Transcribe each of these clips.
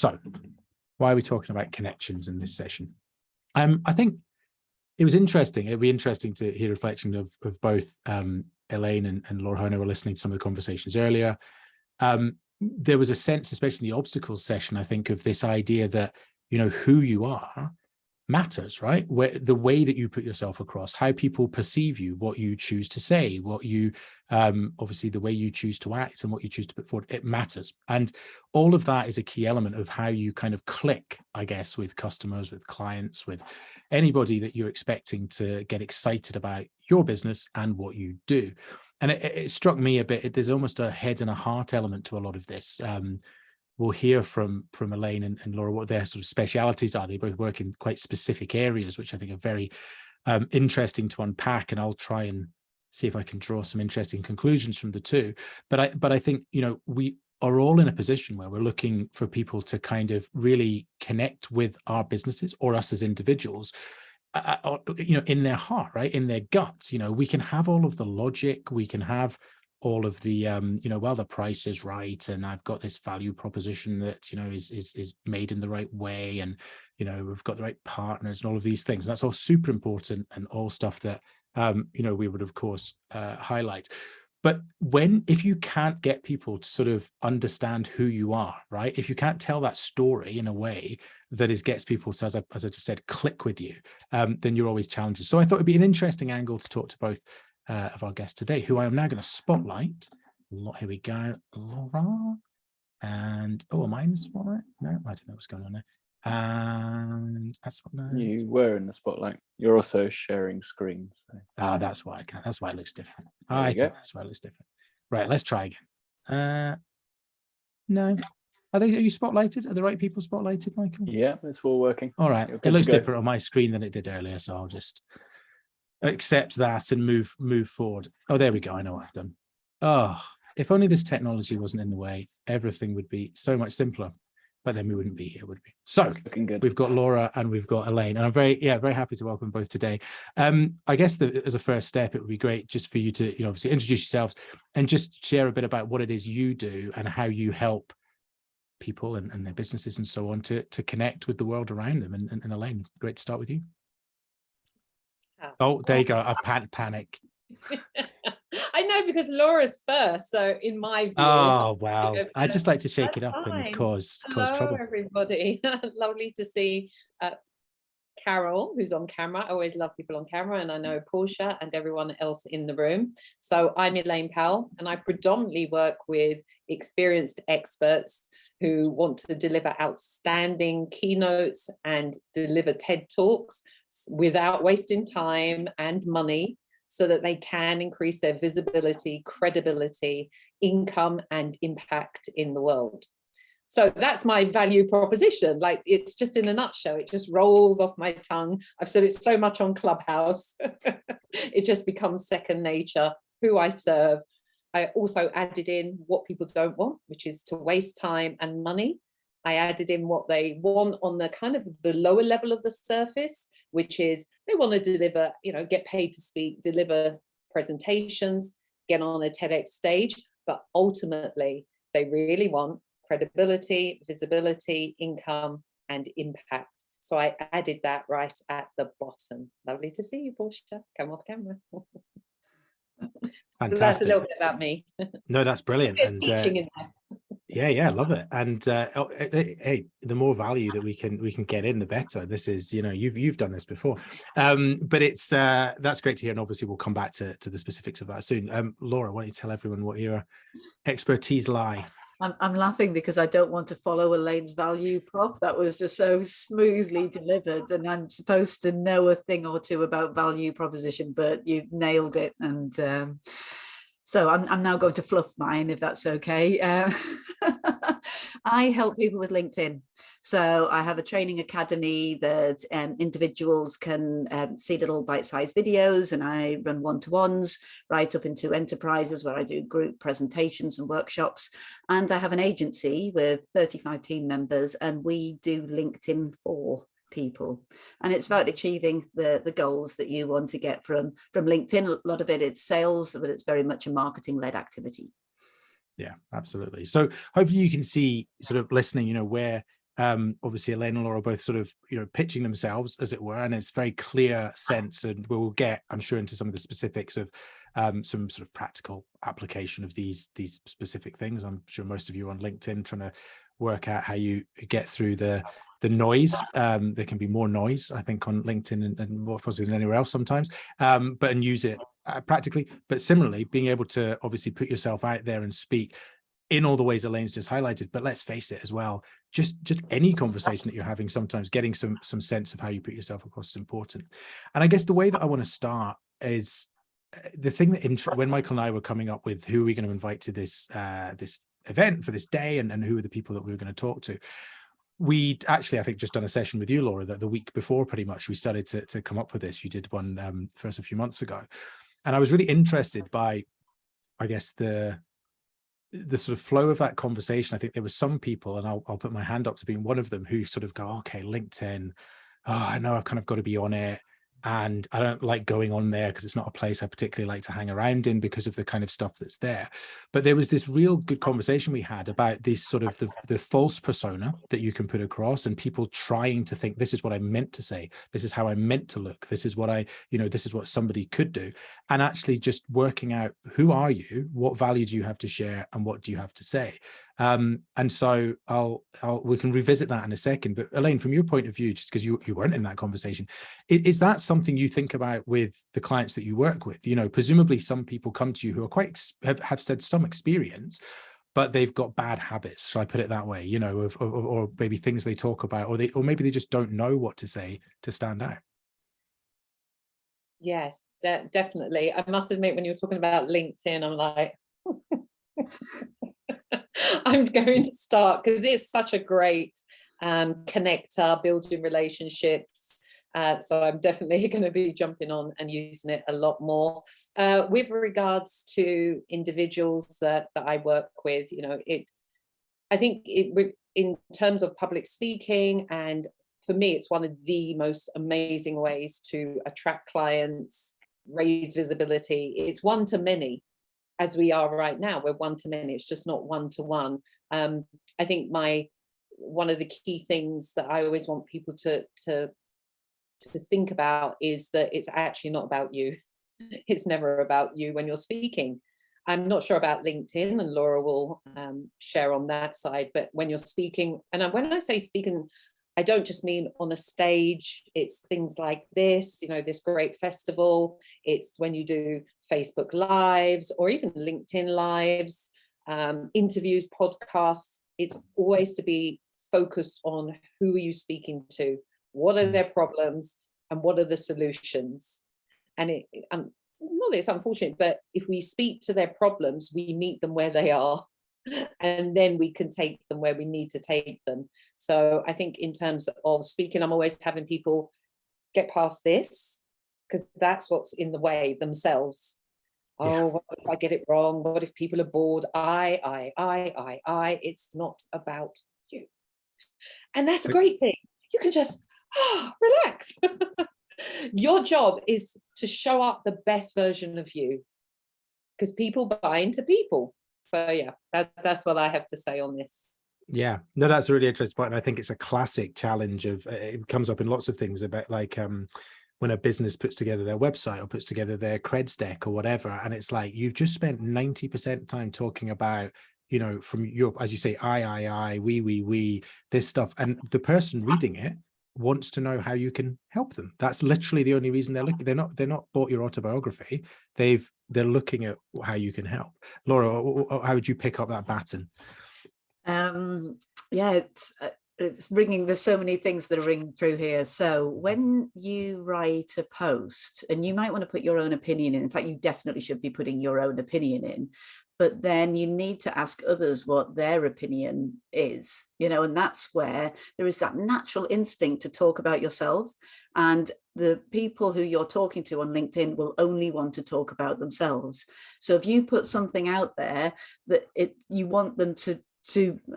So why are we talking about connections in this session? I think it was interesting. It'd be interesting to hear a reflection of both Elaine and Laura when I were listening to some of the conversations earlier. There was a sense, especially in the obstacles session, I think, of this idea that, who you are matters, right? The way that you put yourself across, how people perceive you, what you choose to say, what you, obviously the way you choose to act and what you choose to put forward, it matters. And all of that is a key element of how you kind of click, I guess, with customers, with clients, with anybody that you're expecting to get excited about your business and what you do. And it struck me a bit, there's almost a head and a heart element to a lot of this. We'll hear from Elaine and Laura what their sort of specialities are. They both work in quite specific areas, which I think are very interesting to unpack. And I'll try and see if I can draw some interesting conclusions from the two. But I think, we are all in a position where we're looking for people to kind of really connect with our businesses or us as individuals, in their heart, right? In their guts. We can have all of the logic, we can have all of the well, the price is right and I've got this value proposition that is made in the right way, and we've got the right partners and all of these things. That's all super important and all stuff that we would of course highlight. But if you can't get people to sort of understand who you are, right? If you can't tell that story in a way that gets people to, as I just said, click with you, then you're always challenged. So I thought it'd be an interesting angle to talk to both of our guests today, who I am now going to spotlight. Here we go, Laura. And am I in the spotlight? No, I don't know what's going on there. And that's what. No. You were in the spotlight. You're also sharing screens. So. That's why I can. That's why it looks different. I think that's why it looks different. Right, let's try again. No. Are you spotlighted? Are the right people spotlighted, Michael? Yeah, it's all working. All right. It looks different on my screen than it did earlier, so I'll just accept that and move forward. Oh, there we go. I know what I've done. Oh, if only this technology wasn't in the way, everything would be so much simpler. But then we wouldn't be here, would we? So we've got Laura and we've got Elaine, and I'm very happy to welcome both today. I guess as a first step, it would be great just for you to obviously introduce yourselves and just share a bit about what it is you do and how you help people and their businesses and so on to connect with the world around them. And Elaine, great to start with you. Oh, there you go. I've panic. I know, because Laura's first, so in my view. Oh wow! I just like to shake it up and cause trouble. Hello, everybody. Lovely to see Carol, who's on camera. I always love people on camera, and I know Portia and everyone else in the room. So I'm Elaine Powell, and I predominantly work with experienced experts who want to deliver outstanding keynotes and deliver TED Talks without wasting time and money, so that they can increase their visibility, credibility, income, and impact in the world. So that's my value proposition. Like, it's just in a nutshell, it just rolls off my tongue. I've said it so much on Clubhouse. It just becomes second nature, who I serve. I also added in what people don't want, which is to waste time and money. I added in what they want on the kind of the lower level of the surface, which is they want to deliver, get paid to speak, deliver presentations, get on a TEDx stage, but ultimately they really want credibility, visibility, income, and impact. So I added that right at the bottom. Lovely to see you, Portia. Come off camera. Fantastic. So that's a little bit about me. No, that's brilliant. And teaching in there. Yeah, love it. And hey, the more value that we can get in, the better. This is, you've done this before, but it's that's great to hear. And obviously, we'll come back to the specifics of that soon. Laura, why don't you tell everyone what your expertise lie? I'm laughing because I don't want to follow Elaine's value prop. That was just so smoothly delivered, and I'm supposed to know a thing or two about value proposition, but you nailed it. And so I'm now going to fluff mine, if that's okay. I help people with LinkedIn. So I have a training academy that individuals can see little bite-sized videos, and I run one-to-ones right up into enterprises where I do group presentations and workshops. And I have an agency with 35 team members, and we do LinkedIn for people. And it's about achieving the goals that you want to get from LinkedIn. A lot of it, it's sales, but it's very much a marketing-led activity. Yeah, absolutely. So hopefully you can see, sort of listening, where Obviously Elaine and Laura are both sort of, pitching themselves, as it were, and it's very clear sense, and we'll get, I'm sure, into some of the specifics of some sort of practical application of these specific things. I'm sure most of you are on LinkedIn trying to work out how you get through the noise. There can be more noise, I think, on LinkedIn and more possibly than anywhere else sometimes, and use it practically. But similarly, being able to obviously put yourself out there and speak in all the ways Elaine's just highlighted. But let's face it as well, just any conversation that you're having, sometimes getting some sense of how you put yourself across is important. And I guess the way that I want to start is the thing that when Michael and I were coming up with who are we going to invite to this this event for this day, and who are the people that we were going to talk to, we'd actually, I think, just done a session with you, Laura, that the week before pretty much we started to come up with this. You did one for us a few months ago, and I was really interested by, I guess, the sort of flow of that conversation. I think there were some people, and I'll put my hand up to being one of them, who sort of go, okay, LinkedIn, I know I've kind of got to be on it, and I don't like going on there because it's not a place I particularly like to hang around in because of the kind of stuff that's there. But there was this real good conversation we had about this sort of the false persona that you can put across, and people trying to think, this is what I meant to say, this is how I meant to look, this is what this is what somebody could do, and actually just working out, who are you, what value do you have to share, and what do you have to say. And so we can revisit that in a second. But Elaine, from your point of view, just because you weren't in that conversation, is that something you think about with the clients that you work with? Presumably some people come to you who are have said some experience, but they've got bad habits, shall I put it that way, or maybe things they talk about, or maybe they just don't know what to say to stand out. Yes, definitely. I must admit, when you were talking about LinkedIn, I'm like, I'm going to start, because it's such a great connector, building relationships. So I'm definitely going to be jumping on and using it a lot more. With regards to individuals that I work with, I think in terms of public speaking, and for me, it's one of the most amazing ways to attract clients, raise visibility. It's one to many. As we are right now, we're one to many. It's just not one to one. I think one of the key things that I always want people to think about is that it's actually not about you. It's never about you when you're speaking. I'm not sure about LinkedIn, and Laura will share on that side. But when you're speaking, and when I say speaking, I don't just mean on a stage. It's things like this, this great festival. It's when you do Facebook Lives or even LinkedIn Lives, interviews, podcasts. It's always to be focused on, who are you speaking to? What are their problems and what are the solutions? And not that it's unfortunate, but if we speak to their problems, we meet them where they are. And then we can take them where we need to take them. So I think in terms of speaking, I'm always having people get past this, because that's what's in the way themselves. Yeah. Oh, what if I get it wrong? What if people are bored? I. It's not about you. And that's a great thing. You can just relax. Your job is to show up the best version of you, because people buy into people. So yeah, that's what I have to say on this. Yeah, no, that's a really interesting point. And I think it's a classic challenge of, it comes up in lots of things about, like, when a business puts together their website or puts together their creds deck or whatever, and it's like, you've just spent 90% time talking about, from your, as you say, I, we, this stuff, and the person reading it wants to know how you can help them. That's literally the only reason they're looking. They're not bought your autobiography. They're looking at how you can help. Laura, how would you pick up that baton? Yeah, it's ringing. There's so many things that are ringing through here. So when you write a post, and you might want to put your own opinion in fact, you definitely should be putting your own opinion in, but then you need to ask others what their opinion is, and that's where there is that natural instinct to talk about yourself. And the people who you're talking to on LinkedIn will only want to talk about themselves. So if you put something out there that you want them to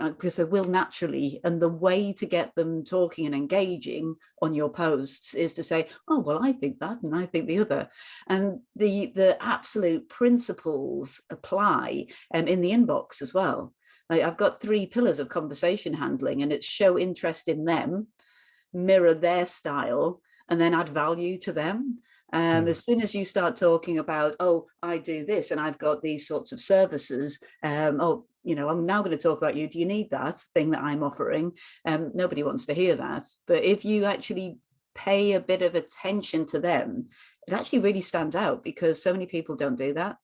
because they will naturally, and the way to get them talking and engaging on your posts is to say, oh, well, I think that, and I think the other. And the absolute principles apply in the inbox as well. Like, I've got 3 pillars of conversation handling, and it's show interest in them, mirror their style, and then add value to them. As soon as you start talking about, oh, I do this and I've got these sorts of services, oh, you know, I'm now going to talk about you. Do you need that thing that I'm offering? Nobody wants to hear that. But if you actually pay a bit of attention to them, it actually really stands out, because so many people don't do that.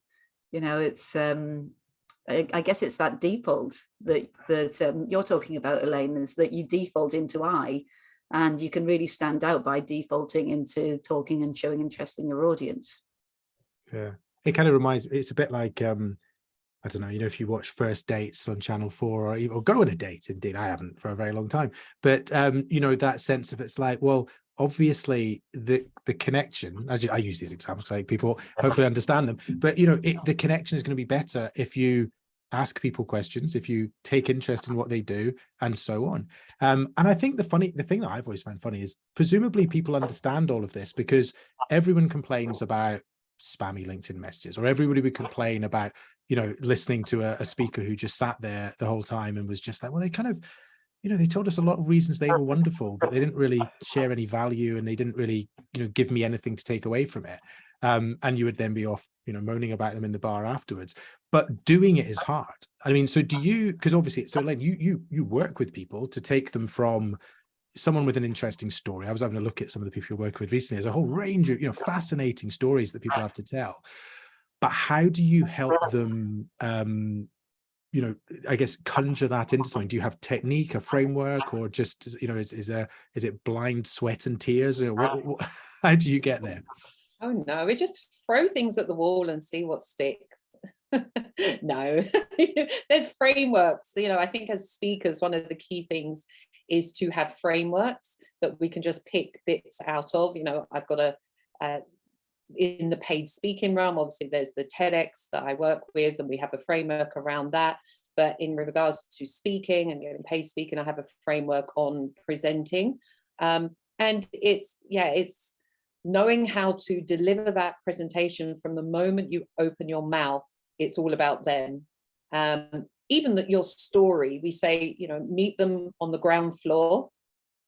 You know, it's I guess it's that default that you're talking about, Elaine, is that you default into I. And you can really stand out by defaulting into talking and showing interest in your audience. Yeah, it kind of reminds me, it's a bit like, I don't know, you know, if you watch First Dates on Channel 4 or Go on a Date, indeed, I haven't for a very long time. But, you know, that sense of, it's like, well, obviously the connection, I use these examples because people hopefully understand them, but, you know, the connection is going to be better if you ask people questions, if you take interest in what they do, and so on. And I think the thing that I've always found funny is, presumably people understand all of this, because everyone complains about spammy LinkedIn messages, or everybody would complain about, you know, listening to a speaker who just sat there the whole time and was just like, well, they kind of, you know, they told us a lot of reasons they were wonderful, but they didn't really share any value, and they didn't really, you know, give me anything to take away from it. And you would then be off, you know, moaning about them in the bar afterwards. But doing it is hard. I mean, so do you, because obviously, so Elaine, you work with people to take them from someone with an interesting story. I was having a look at some of the people you're working with recently. There's a whole range of, you know, fascinating stories that people have to tell. But how do you help them, you know, I guess, conjure that into something? Do you have technique, a framework, or just, you know, is it blind sweat and tears? Or what, how do you get there? Oh no, we just throw things at the wall and see what sticks. No, there's frameworks. You know, I think as speakers, one of the key things is to have frameworks that we can just pick bits out of. You know, I've got in the paid speaking realm, obviously there's the TEDx that I work with, and we have a framework around that. But in regards to speaking and getting paid speaking, I have a framework on presenting. And it's knowing how to deliver that presentation from the moment you open your mouth. It's all about them. Even that your story, we say, you know, meet them on the ground floor,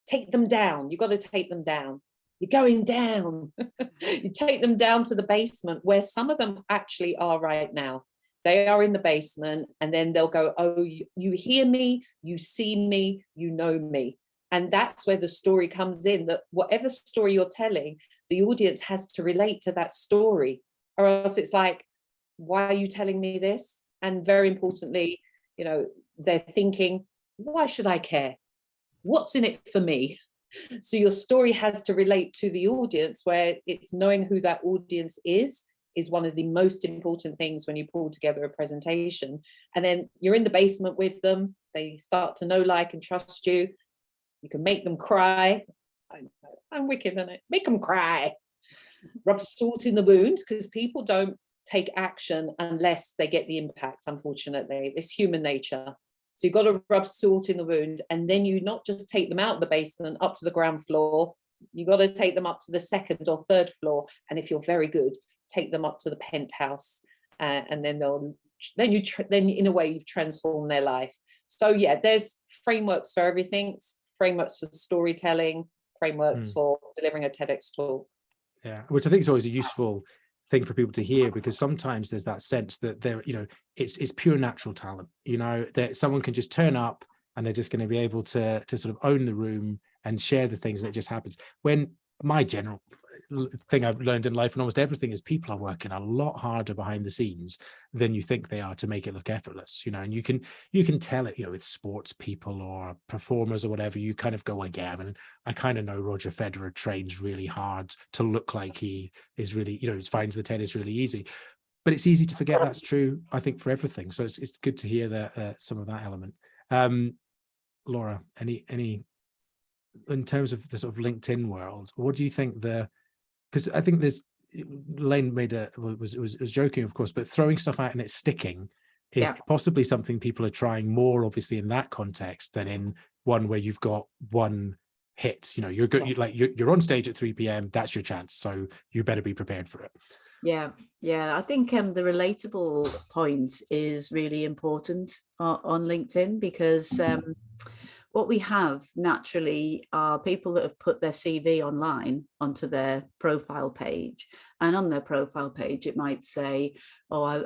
take them down. You've got to take them down. You're going down. You take them down to the basement, where some of them actually are right now. They are in the basement, and then they'll go, oh, you hear me, you see me, you know me. And that's where the story comes in, that whatever story you're telling, the audience has to relate to that story, or else it's like, why are you telling me this? And very importantly, you know, they're thinking, why should I care? What's in it for me? So your story has to relate to the audience, where it's knowing who that audience is one of the most important things when you pull together a presentation. And then you're in the basement with them. They start to know, like, and trust you. You can make them cry. I'm wicked, isn't it? Make them cry. Rub salt in the wound, because people don't take action unless they get the impact, unfortunately. It's human nature. So you've got to rub salt in the wound, and then you not just take them out of the basement up to the ground floor, you've got to take them up to the 2nd or 3rd floor. And if you're very good, take them up to the penthouse, and then then in a way you've transformed their life. So yeah, there's frameworks for everything. Frameworks for storytelling, frameworks for delivering a TEDx talk. Yeah, which I think is always a useful thing for people to hear, because sometimes there's that sense that they're, you know, it's pure natural talent, you know, that someone can just turn up and they're just going to be able to sort of own the room and share the things, and it just happens. When my general thing I've learned in life and almost everything is, people are working a lot harder behind the scenes than you think they are to make it look effortless, you know. And you can tell it, you know, with sports people or performers or whatever. You kind of go, like, yeah, I kind of know Roger Federer trains really hard to look like he is really, you know, finds the tennis really easy. But it's easy to forget that's true, I think, for everything. So it's good to hear that some of that element. Laura, any in terms of the sort of LinkedIn world, what do you think because I think there's, Elaine was joking, of course, but throwing stuff out and it's sticking is possibly something people are trying more, obviously, in that context than in one where you've got one hit. You know, you're good, you're on stage at 3 p.m. That's your chance, so you better be prepared for it. Yeah, I think the relatable point is really important. on LinkedIn, because what we have naturally are people that have put their CV online onto their profile page, and on their profile page it might say, oh,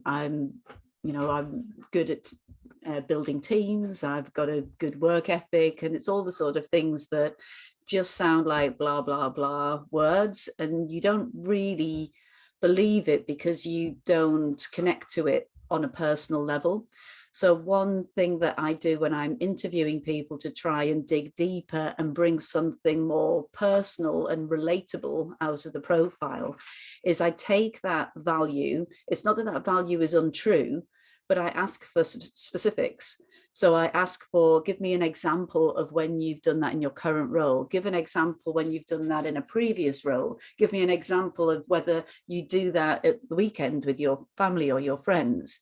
I'm good at building teams, I've got a good work ethic, and it's all the sort of things that just sound like blah blah blah words, and you don't really believe it because you don't connect to it on a personal level. So one thing that I do when I'm interviewing people to try and dig deeper and bring something more personal and relatable out of the profile is I take that value. It's not that that value is untrue, but I ask for specifics. So I ask for, give me an example of when you've done that in your current role. Give an example when you've done that in a previous role. Give me an example of whether you do that at the weekend with your family or your friends.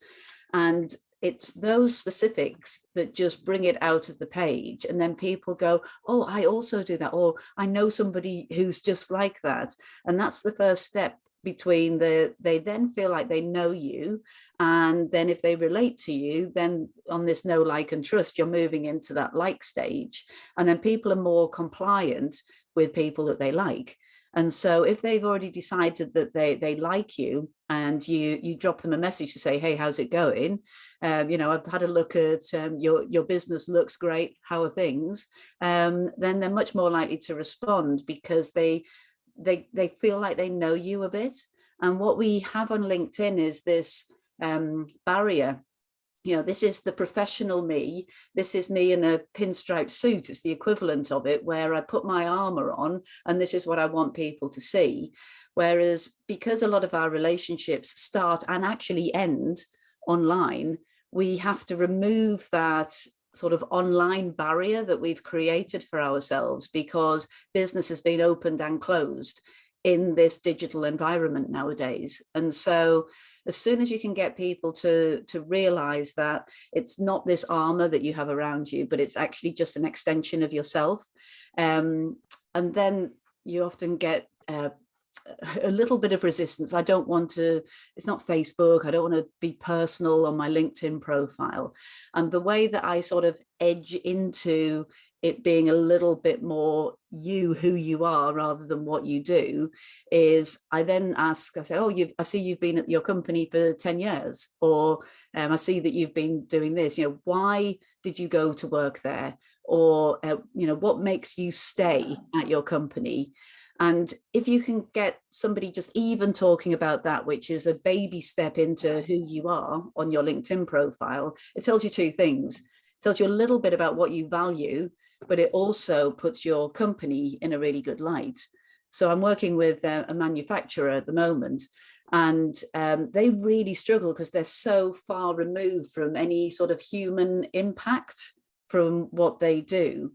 And it's those specifics that just bring it out of the page. And then people go, oh, I also do that. Or I know somebody who's just like that. And that's the first step between they then feel like they know you. And then if they relate to you, then on this know, like, and trust, you're moving into that like stage. And then people are more compliant with people that they like. And so if they've already decided that they like you, and you drop them a message to say, hey, how's it going? I've had a look at your business, looks great, how are things? Then they're much more likely to respond, because they feel like they know you a bit. And what we have on LinkedIn is this barrier. This is the professional me. This is me in a pinstripe suit. It's the equivalent of it, where I put my armor on and this is what I want people to see. Whereas because a lot of our relationships start and actually end online, we have to remove that sort of online barrier that we've created for ourselves, because business has been opened and closed in this digital environment nowadays. And so as soon as you can get people to realize that it's not this armor that you have around you, but it's actually just an extension of yourself, and then you often get a little bit of resistance. I don't want to, it's not Facebook, I don't want to be personal on my LinkedIn profile. And the way that I sort of edge into it being a little bit more you, who you are, rather than what you do, is I then ask, I say, oh, I see you've been at your company for 10 years, or I see that you've been doing this, why did you go to work there? Or, what makes you stay at your company? And if you can get somebody just even talking about that, which is a baby step into who you are on your LinkedIn profile, it tells you two things. It tells you a little bit about what you value, but it also puts your company in a really good light. So I'm working with a manufacturer at the moment, and they really struggle because they're so far removed from any sort of human impact from what they do.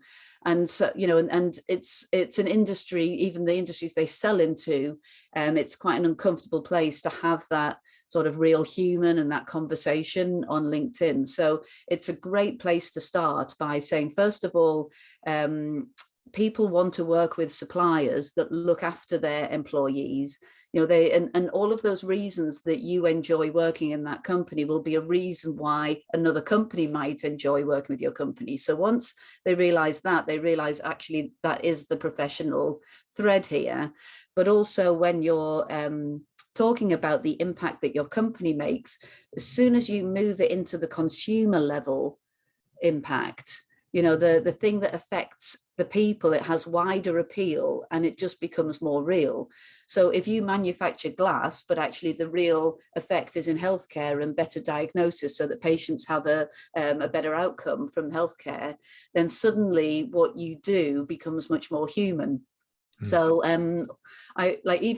And so, and it's an industry, even the industries they sell into, it's quite an uncomfortable place to have that sort of real human and that conversation on LinkedIn. So it's a great place to start by saying, first of all, people want to work with suppliers that look after their employees. And all of those reasons that you enjoy working in that company will be a reason why another company might enjoy working with your company. So once they realize that, they realize actually that is the professional thread here. But also when you're talking about the impact that your company makes, as soon as you move it into the consumer level impact, the thing that affects the people, it has wider appeal and it just becomes more real. So if you manufacture glass, but actually the real effect is in healthcare and better diagnosis so that patients have a better outcome from healthcare, then suddenly what you do becomes much more human. So even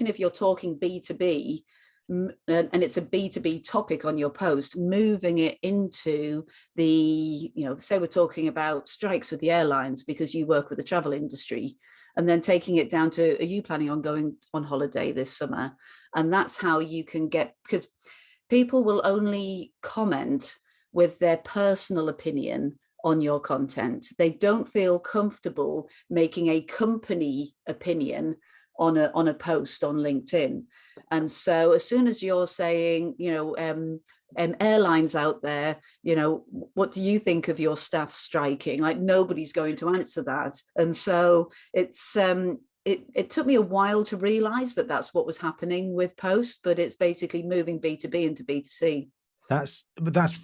if you're talking B2B, and it's a B2B topic on your post, moving it into the, say we're talking about strikes with the airlines because you work with the travel industry, and then taking it down to, are you planning on going on holiday this summer? And that's how you can get, because people will only comment with their personal opinion on your content. They don't feel comfortable making a company opinion on a post on LinkedIn. And so as soon as you're saying, airlines out there, what do you think of your staff striking? Like, nobody's going to answer that. And so it's it took me a while to realize that that's what was happening with Post, but it's basically moving B2B into B2C. That's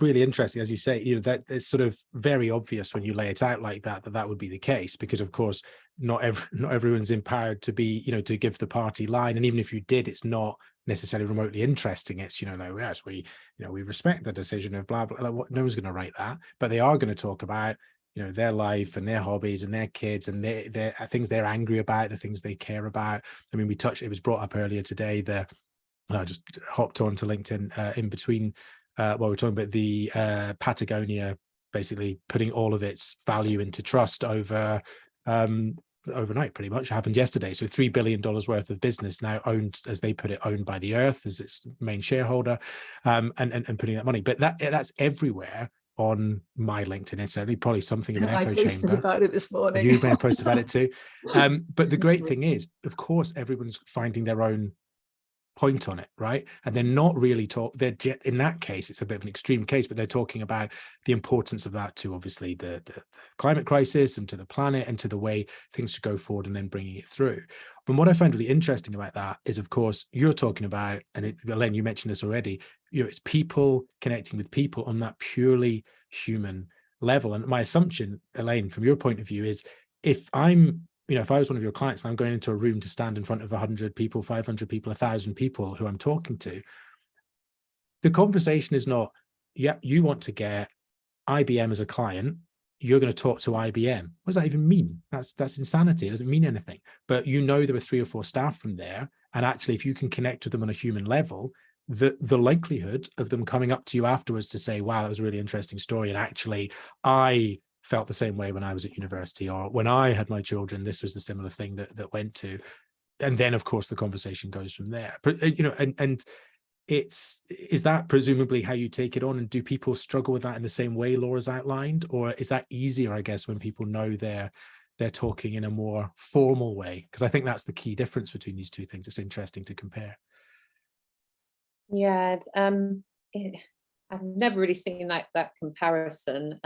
really interesting, as you say. That it's sort of very obvious when you lay it out like that that would be the case, because of course not everyone's empowered to be, to give the party line, and even if you did, it's not necessarily remotely interesting. It's like, yes, we respect the decision of blah blah. No one's going to write that, but they are going to talk about their life and their hobbies and their kids and their things they're angry about, the things they care about. I mean, it was brought up earlier today. I just hopped onto LinkedIn in between. While we're talking about the Patagonia basically putting all of its value into trust overnight, pretty much. It happened yesterday. So $3 billion worth of business now owned, as they put it, owned by the earth as its main shareholder, and putting that money. But that's everywhere on my LinkedIn. It's probably something of an echo chamber. I posted about it this morning. You may have posted about it too. But the great thing is, of course, everyone's finding their own point on it, right? And they're not really in that case, it's a bit of an extreme case, but they're talking about the importance of that to obviously the climate crisis and to the planet and to the way things should go forward, and then bringing it through. But what I find really interesting about that is, of course, you're talking about, and Elaine, you mentioned this already, it's people connecting with people on that purely human level. And my assumption, Elaine, from your point of view, is if I was one of your clients and I'm going into a room to stand in front of 100 people, 500 people, 1,000 people who I'm talking to, the conversation is not, yeah, you want to get IBM as a client, you're going to talk to IBM. What does that even mean? That's insanity. It doesn't mean anything. But there were 3 or 4 staff from there. And actually, if you can connect with them on a human level, the likelihood of them coming up to you afterwards to say, wow, that was a really interesting story. And actually, I felt the same way when I was at university, or when I had my children, this was the similar thing that went to. And then, of course, the conversation goes from there. But, and is that presumably how you take it on? And do people struggle with that in the same way Laura's outlined? Or is that easier, I guess, when people know they're talking in a more formal way? Because I think that's the key difference between these two things. It's interesting to compare. Yeah, I've never really seen that comparison.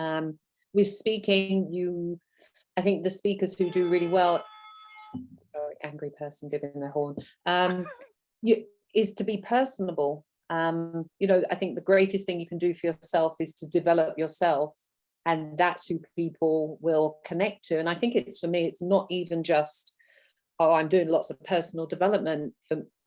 With speaking, I think the speakers who do really well, angry person giving their horn, is to be personable. I think the greatest thing you can do for yourself is to develop yourself, and that's who people will connect to. And I think for me, it's not even just, I'm doing lots of personal development.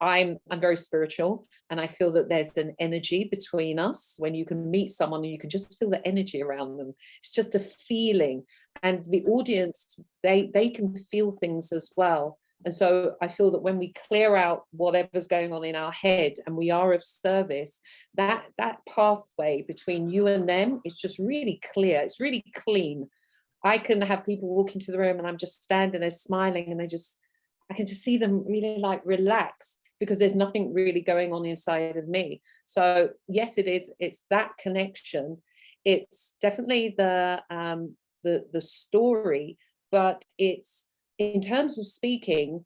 I'm very spiritual, and I feel that there's an energy between us when you can meet someone and you can just feel the energy around them. It's just a feeling, and the audience, they can feel things as well. And so I feel that when we clear out whatever's going on in our head and we are of service, that pathway between you and them is just really clear. It's really clean. I can have people walk into the room and I'm just standing there smiling, and I can just see them really like relax, because there's nothing really going on inside of me. So yes, it is. It's that connection. It's definitely the story, but it's, in terms of speaking,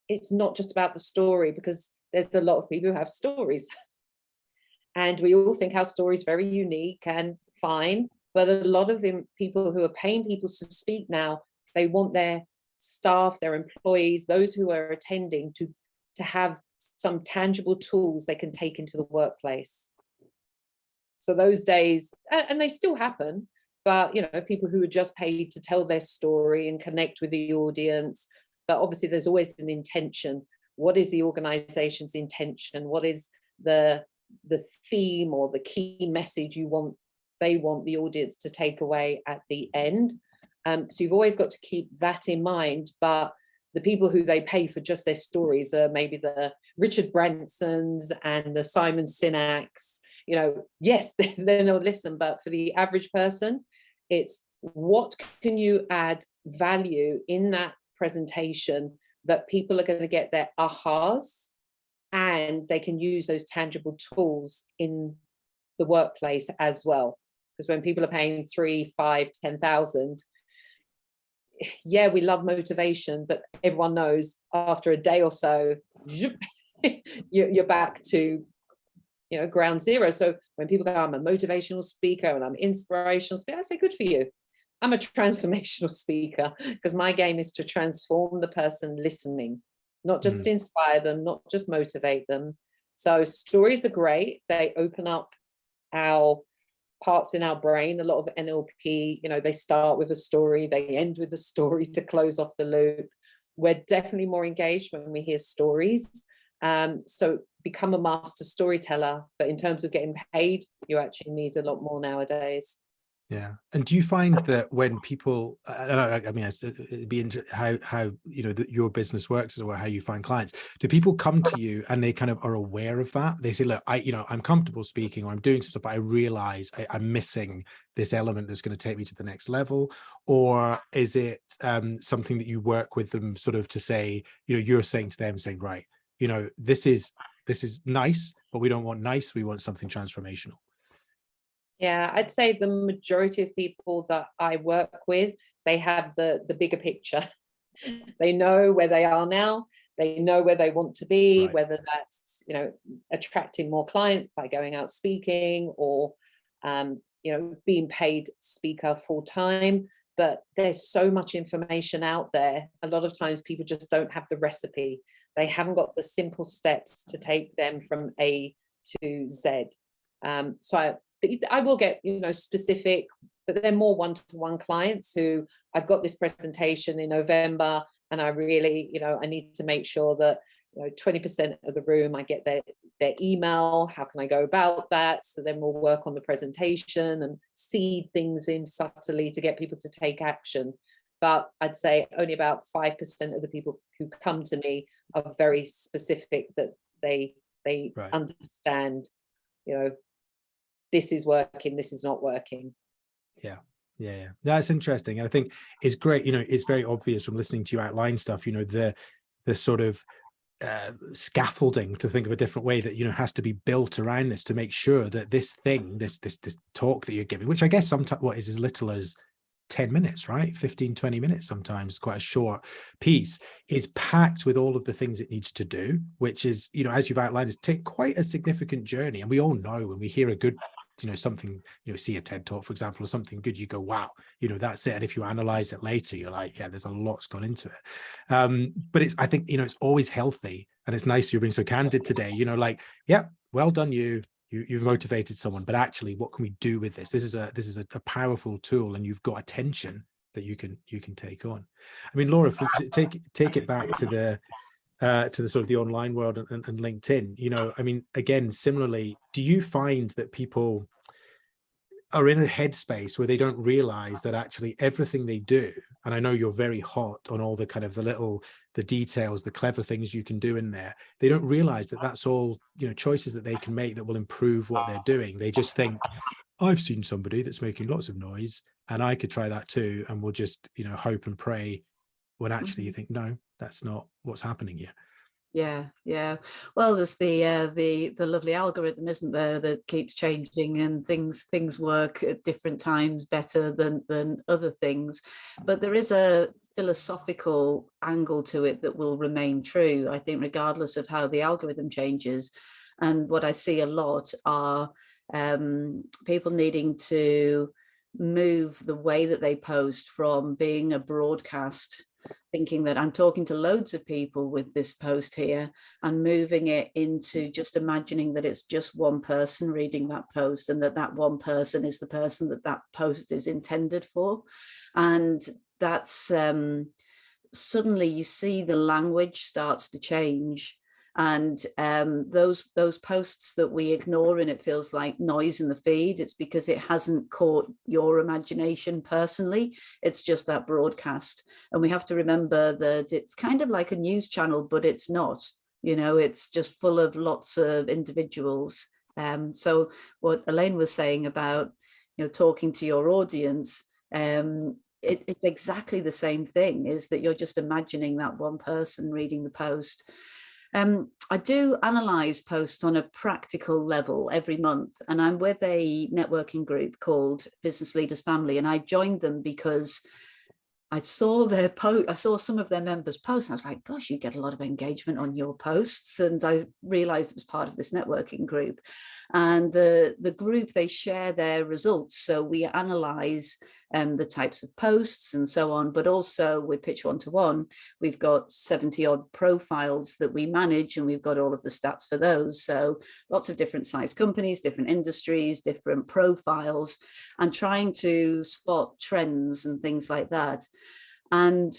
it's not just about the story, because there's a lot of people who have stories, and we all think our story is very unique and fine. But a lot of people who are paying people to speak now, they want their staff, their employees, those who are attending, to have some tangible tools they can take into the workplace. So those days, and they still happen, but people who are just paid to tell their story and connect with the audience. But obviously there's always an intention. What is the organization's intention? What is the theme or the key message they want the audience to take away at the end? So you've always got to keep that in mind. But the people who they pay for just their stories are maybe the Richard Bransons and the Simon Sineks. Yes, they're not listen, but for the average person, it's what can you add value in that presentation that people are going to get their ahas, and they can use those tangible tools in the workplace as well. Because when people are paying 3, 5, 10,000, yeah, we love motivation, but everyone knows after a day or so, you're back to, you know, ground zero. So when people go, I'm a motivational speaker and I'm inspirational speaker, I say, good for you. I'm a transformational speaker, because my game is to transform the person listening, not just inspire them, not just motivate them. So stories are great. They open up our parts in our brain. A lot of NLP, you know, they start with a story, they end with a story to close off the loop. We're definitely more engaged when we hear stories. So become a master storyteller. But in terms of getting paid, you actually need a lot more nowadays. Yeah. And do you find that when people, I mean, it'd be how you know, your business works or how you find clients, do people come to you and they kind of are aware of that? They say, look, I'm comfortable speaking, or I'm doing some stuff, but I realize I'm missing this element that's going to take me to the next level? Or is it something that you work with them sort of to say, you know, you're saying to them, saying, right, you know, this is nice, but we don't want nice, we want something transformational? Yeah, I'd say the majority of people that I work with, they have the bigger picture. They know where they are now. They know where they want to be, Right. whether that's, you know, attracting more clients by going out speaking, or, you know, being paid speaker full time. But there's so much information out there. A lot of times people just don't have the recipe. They haven't got the simple steps to take them from A to Z. So I will get, you know, specific, but they're more one-to-one clients who, I've got this presentation in November, and I really, you know, I need to make sure that, you know, 20% of the room, I get their email. How can I go about that? So then we'll work on the presentation and seed things in subtly to get people to take action. But I'd say only about 5% of the people who come to me are very specific, that they Right. understand, you know, this is working, this is not working. Yeah. That's interesting. And I think it's great, you know, it's very obvious from listening to you outline stuff, you know, the sort of scaffolding, to think of a different way, that, you know, has to be built around this to make sure that this thing, this talk that you're giving, which I guess sometimes what is as little as 10 minutes, right? 15, 20 minutes, sometimes quite a short piece, is packed with all of the things it needs to do, which is, you know, as you've outlined, is take quite a significant journey. And we all know when we hear a good, you know, something, you know, see a TED talk, for example, or something good, you go, wow, you know, that's it. And if you analyze it later, you're like, yeah, there's a lot's gone into it. But it's, I think, you know, it's always healthy, and it's nice you're being so candid today, you know, like, yeah, well done, you've motivated someone, but actually, what can we do with this? This is a powerful tool, and you've got attention that you can take on. I mean, Laura, if we take it back to the sort of the online world and LinkedIn, you know, I mean, again, similarly, do you find that people are in a headspace where they don't realize that actually everything they do, and I know you're very hot on all the kind of the details, the clever things you can do in there, they don't realize that that's all, you know, choices that they can make that will improve what they're doing. They just think, I've seen somebody that's making lots of noise and I could try that too, and we'll just, you know, hope and pray, when actually you think, no, that's not what's happening here. Yeah. Well, there's the lovely algorithm, isn't there, that keeps changing, and things work at different times better than other things. But there is a philosophical angle to it that will remain true, I think, regardless of how the algorithm changes. And what I see a lot are people needing to move the way that they post from being a broadcast, thinking that I'm talking to loads of people with this post here, and moving it into just imagining that it's just one person reading that post, and that one person is the person that post is intended for. And that's suddenly you see the language starts to change. And those posts that we ignore, and it feels like noise in the feed, it's because it hasn't caught your imagination personally. It's just that broadcast. And we have to remember that it's kind of like a news channel, but it's not, you know, it's just full of lots of individuals. So what Elaine was saying about, you know, talking to your audience, it's exactly the same thing, is that you're just imagining that one person reading the post. I do analyze posts on a practical level every month, and I'm with a networking group called Business Leaders Family, and I joined them because I saw their post. I saw some of their members' posts. And I was like, gosh, you get a lot of engagement on your posts. And I realized it was part of this networking group. And the group, they share their results. So we analyze the types of posts and so on, but also with Pitch One-to-One, we've got 70 odd profiles that we manage, and we've got all of the stats for those. So lots of different size companies, different industries, different profiles, and trying to spot trends and things like that. And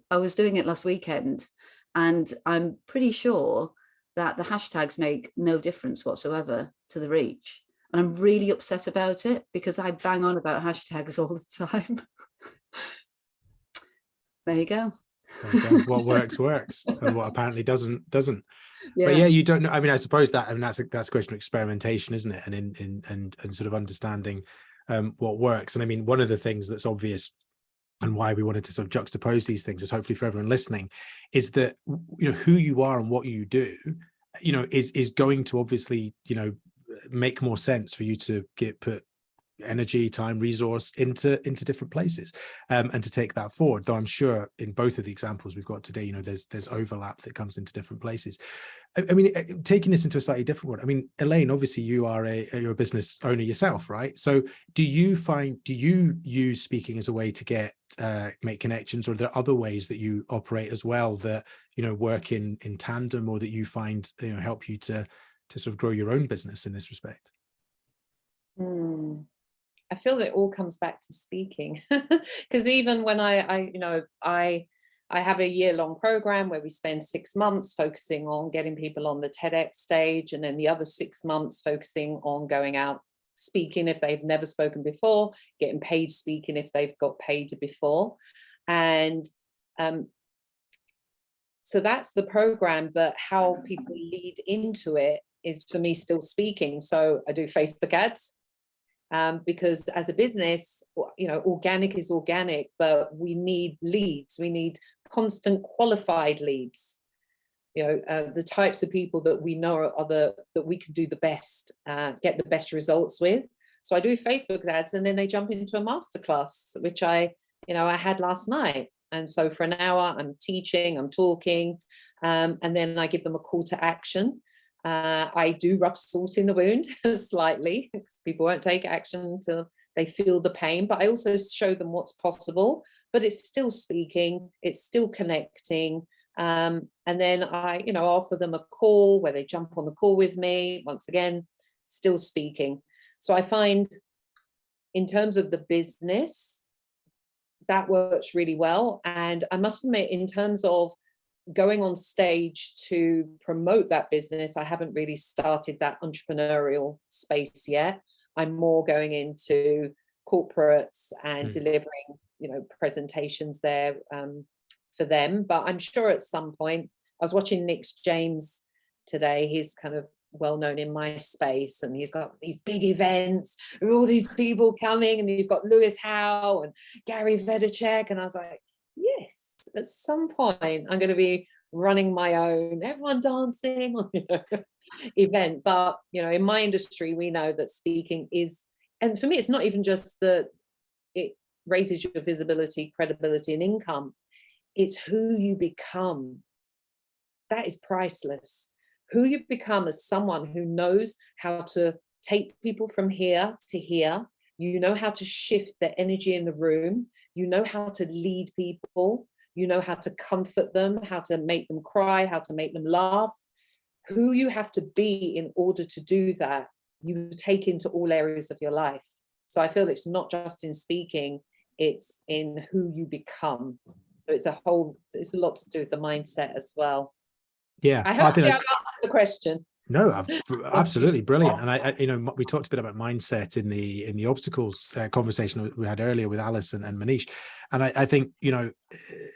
I was doing it last weekend, and I'm pretty sure that the hashtags make no difference whatsoever to the reach. And I'm really upset about it because I bang on about hashtags all the time. There you go. There you go. What works, and what apparently doesn't. Yeah. But yeah, you don't know. I mean, I suppose that, I mean, that's a question of experimentation, isn't it? And sort of understanding what works. And I mean, one of the things that's obvious, and why we wanted to sort of juxtapose these things, is hopefully for everyone listening, is that, you know, who you are and what you do, you know, is going to obviously, you know, make more sense for you to put energy, time, resource into different places, and to take that forward. Though I'm sure in both of the examples we've got today, you know, there's overlap that comes into different places. I mean, taking this into a slightly different one. I mean, Elaine, obviously you're a business owner yourself, right? So do you use speaking as a way to make connections, or are there other ways that you operate as well that, you know, work in tandem, or that you find, you know, help you to sort of grow your own business in this respect? I feel that it all comes back to speaking, because even when I have a year-long program where we spend 6 months focusing on getting people on the TEDx stage, and then the other 6 months focusing on going out speaking if they've never spoken before, getting paid speaking if they've got paid before. And so that's the program, but how people lead into it is, for me, still speaking. So I do Facebook ads. Because as a business, you know, organic is organic, but we need leads. We need constant qualified leads. You know, the types of people that we know are that we can do the best, get the best results with. So I do Facebook ads, and then they jump into a masterclass, which I had last night. And so for an hour, I'm teaching, I'm talking, and then I give them a call to action. I do rub salt in the wound slightly, because people won't take action until they feel the pain, but I also show them what's possible. But it's still speaking, it's still connecting. And then I, you know, offer them a call where they jump on the call with me. Once again, still speaking. So I find, in terms of the business, that works really well. And I must admit, in terms of going on stage to promote that business, I haven't really started that entrepreneurial space yet. I'm more going into corporates and delivering, you know, presentations there for them. But I'm sure at some point, I was watching Nick James today. He's kind of well known in my space, and he's got these big events with all these people coming, and he's got Lewis Howe and Gary Vaynerchuk, and I was like, yes, at some point I'm going to be running my own everyone dancing event. But, you know, in my industry, we know that speaking is, and for me, it's not even just that it raises your visibility, credibility, and income. It's who you become. That is priceless. Who you become as someone who knows how to take people from here to here. You know how to shift the energy in the room. You know how to lead people. You know how to comfort them, how to make them cry, how to make them laugh. Who you have to be in order to do that, you take into all areas of your life. So I feel it's not just in speaking, it's in who you become. So it's a lot to do with the mindset as well. Yeah, I hope I've answered the question. No, absolutely brilliant. And I, you know, we talked a bit about mindset in the obstacles conversation we had earlier with Alice and Manish, and I think, you know,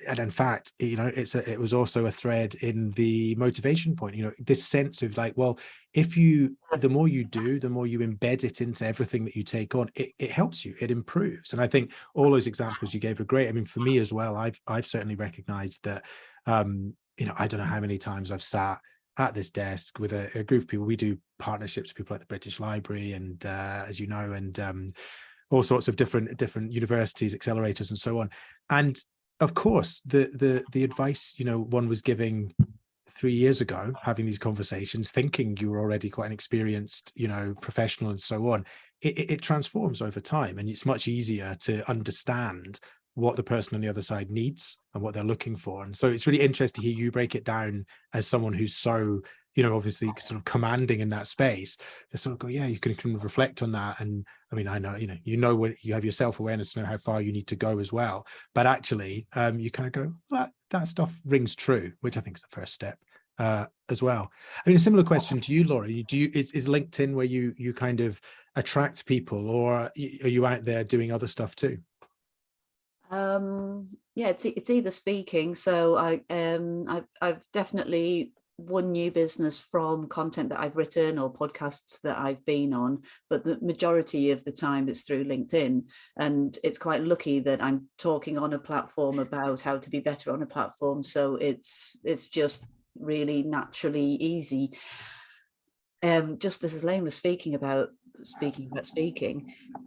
and in fact, you know, it was also a thread in the motivation point. You know, this sense of like, well, the more you do, the more you embed it into everything that you take on, it helps you, it improves. And I think all those examples you gave are great. I mean, for me as well, I've certainly recognized that. You know, I don't know how many times I've sat at this desk with a group of people. We do partnerships with people like the British Library and as you know, and all sorts of different universities, accelerators, and so on. And of course, the advice, you know, one was giving 3 years ago, having these conversations, thinking you were already quite an experienced, professional and so on, it transforms over time, and it's much easier to understand what the person on the other side needs and what they're looking for. And so it's really interesting to hear you break it down as someone who's so, obviously sort of commanding in that space, to sort of go, yeah, you can kind of reflect on that. And I mean, I know, what you have, your self-awareness to know how far you need to go as well. But actually, you kind of go, well, that stuff rings true, which I think is the first step as well. I mean, a similar question to you, Laura. Is LinkedIn where you kind of attract people, or are you out there doing other stuff too? Yeah, it's either speaking. So I've definitely won new business from content that I've written or podcasts that I've been on, but the majority of the time it's through LinkedIn. And it's quite lucky that I'm talking on a platform about how to be better on a platform. So it's just really naturally easy. Just as Elaine was speaking about speaking,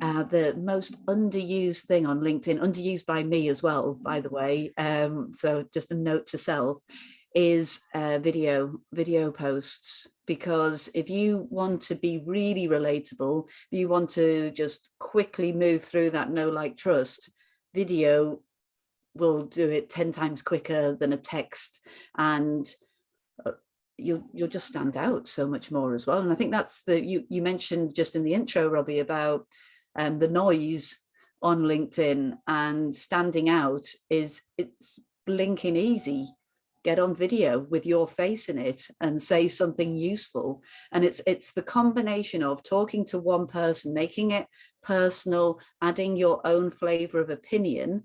the most underused thing on LinkedIn, underused by me as well, by the way, so just a note to self, is video posts. Because if you want to be really relatable, if you want to just quickly move through that know, like, trust, video will do it 10 times quicker than a text, and you'll just stand out so much more as well. And I think that's you mentioned just in the intro, Robbie, about the noise on LinkedIn, and standing out it's blinking easy. Get on video with your face in it and say something useful. And it's the combination of talking to one person, making it personal, adding your own flavor of opinion,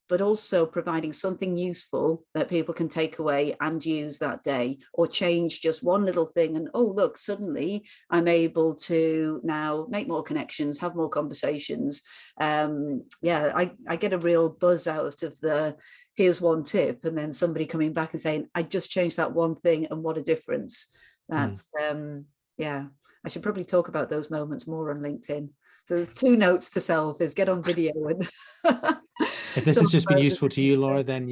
but also providing something useful that people can take away and use that day, or change just one little thing. And oh, look, suddenly I'm able to now make more connections, have more conversations. Yeah, I get a real buzz out of here's one tip, and then somebody coming back and saying, I just changed that one thing and what a difference. That's, yeah, I should probably talk about those moments more on LinkedIn. So there's 2 notes to self: is get on video. And if this has just been useful to you, Laura, then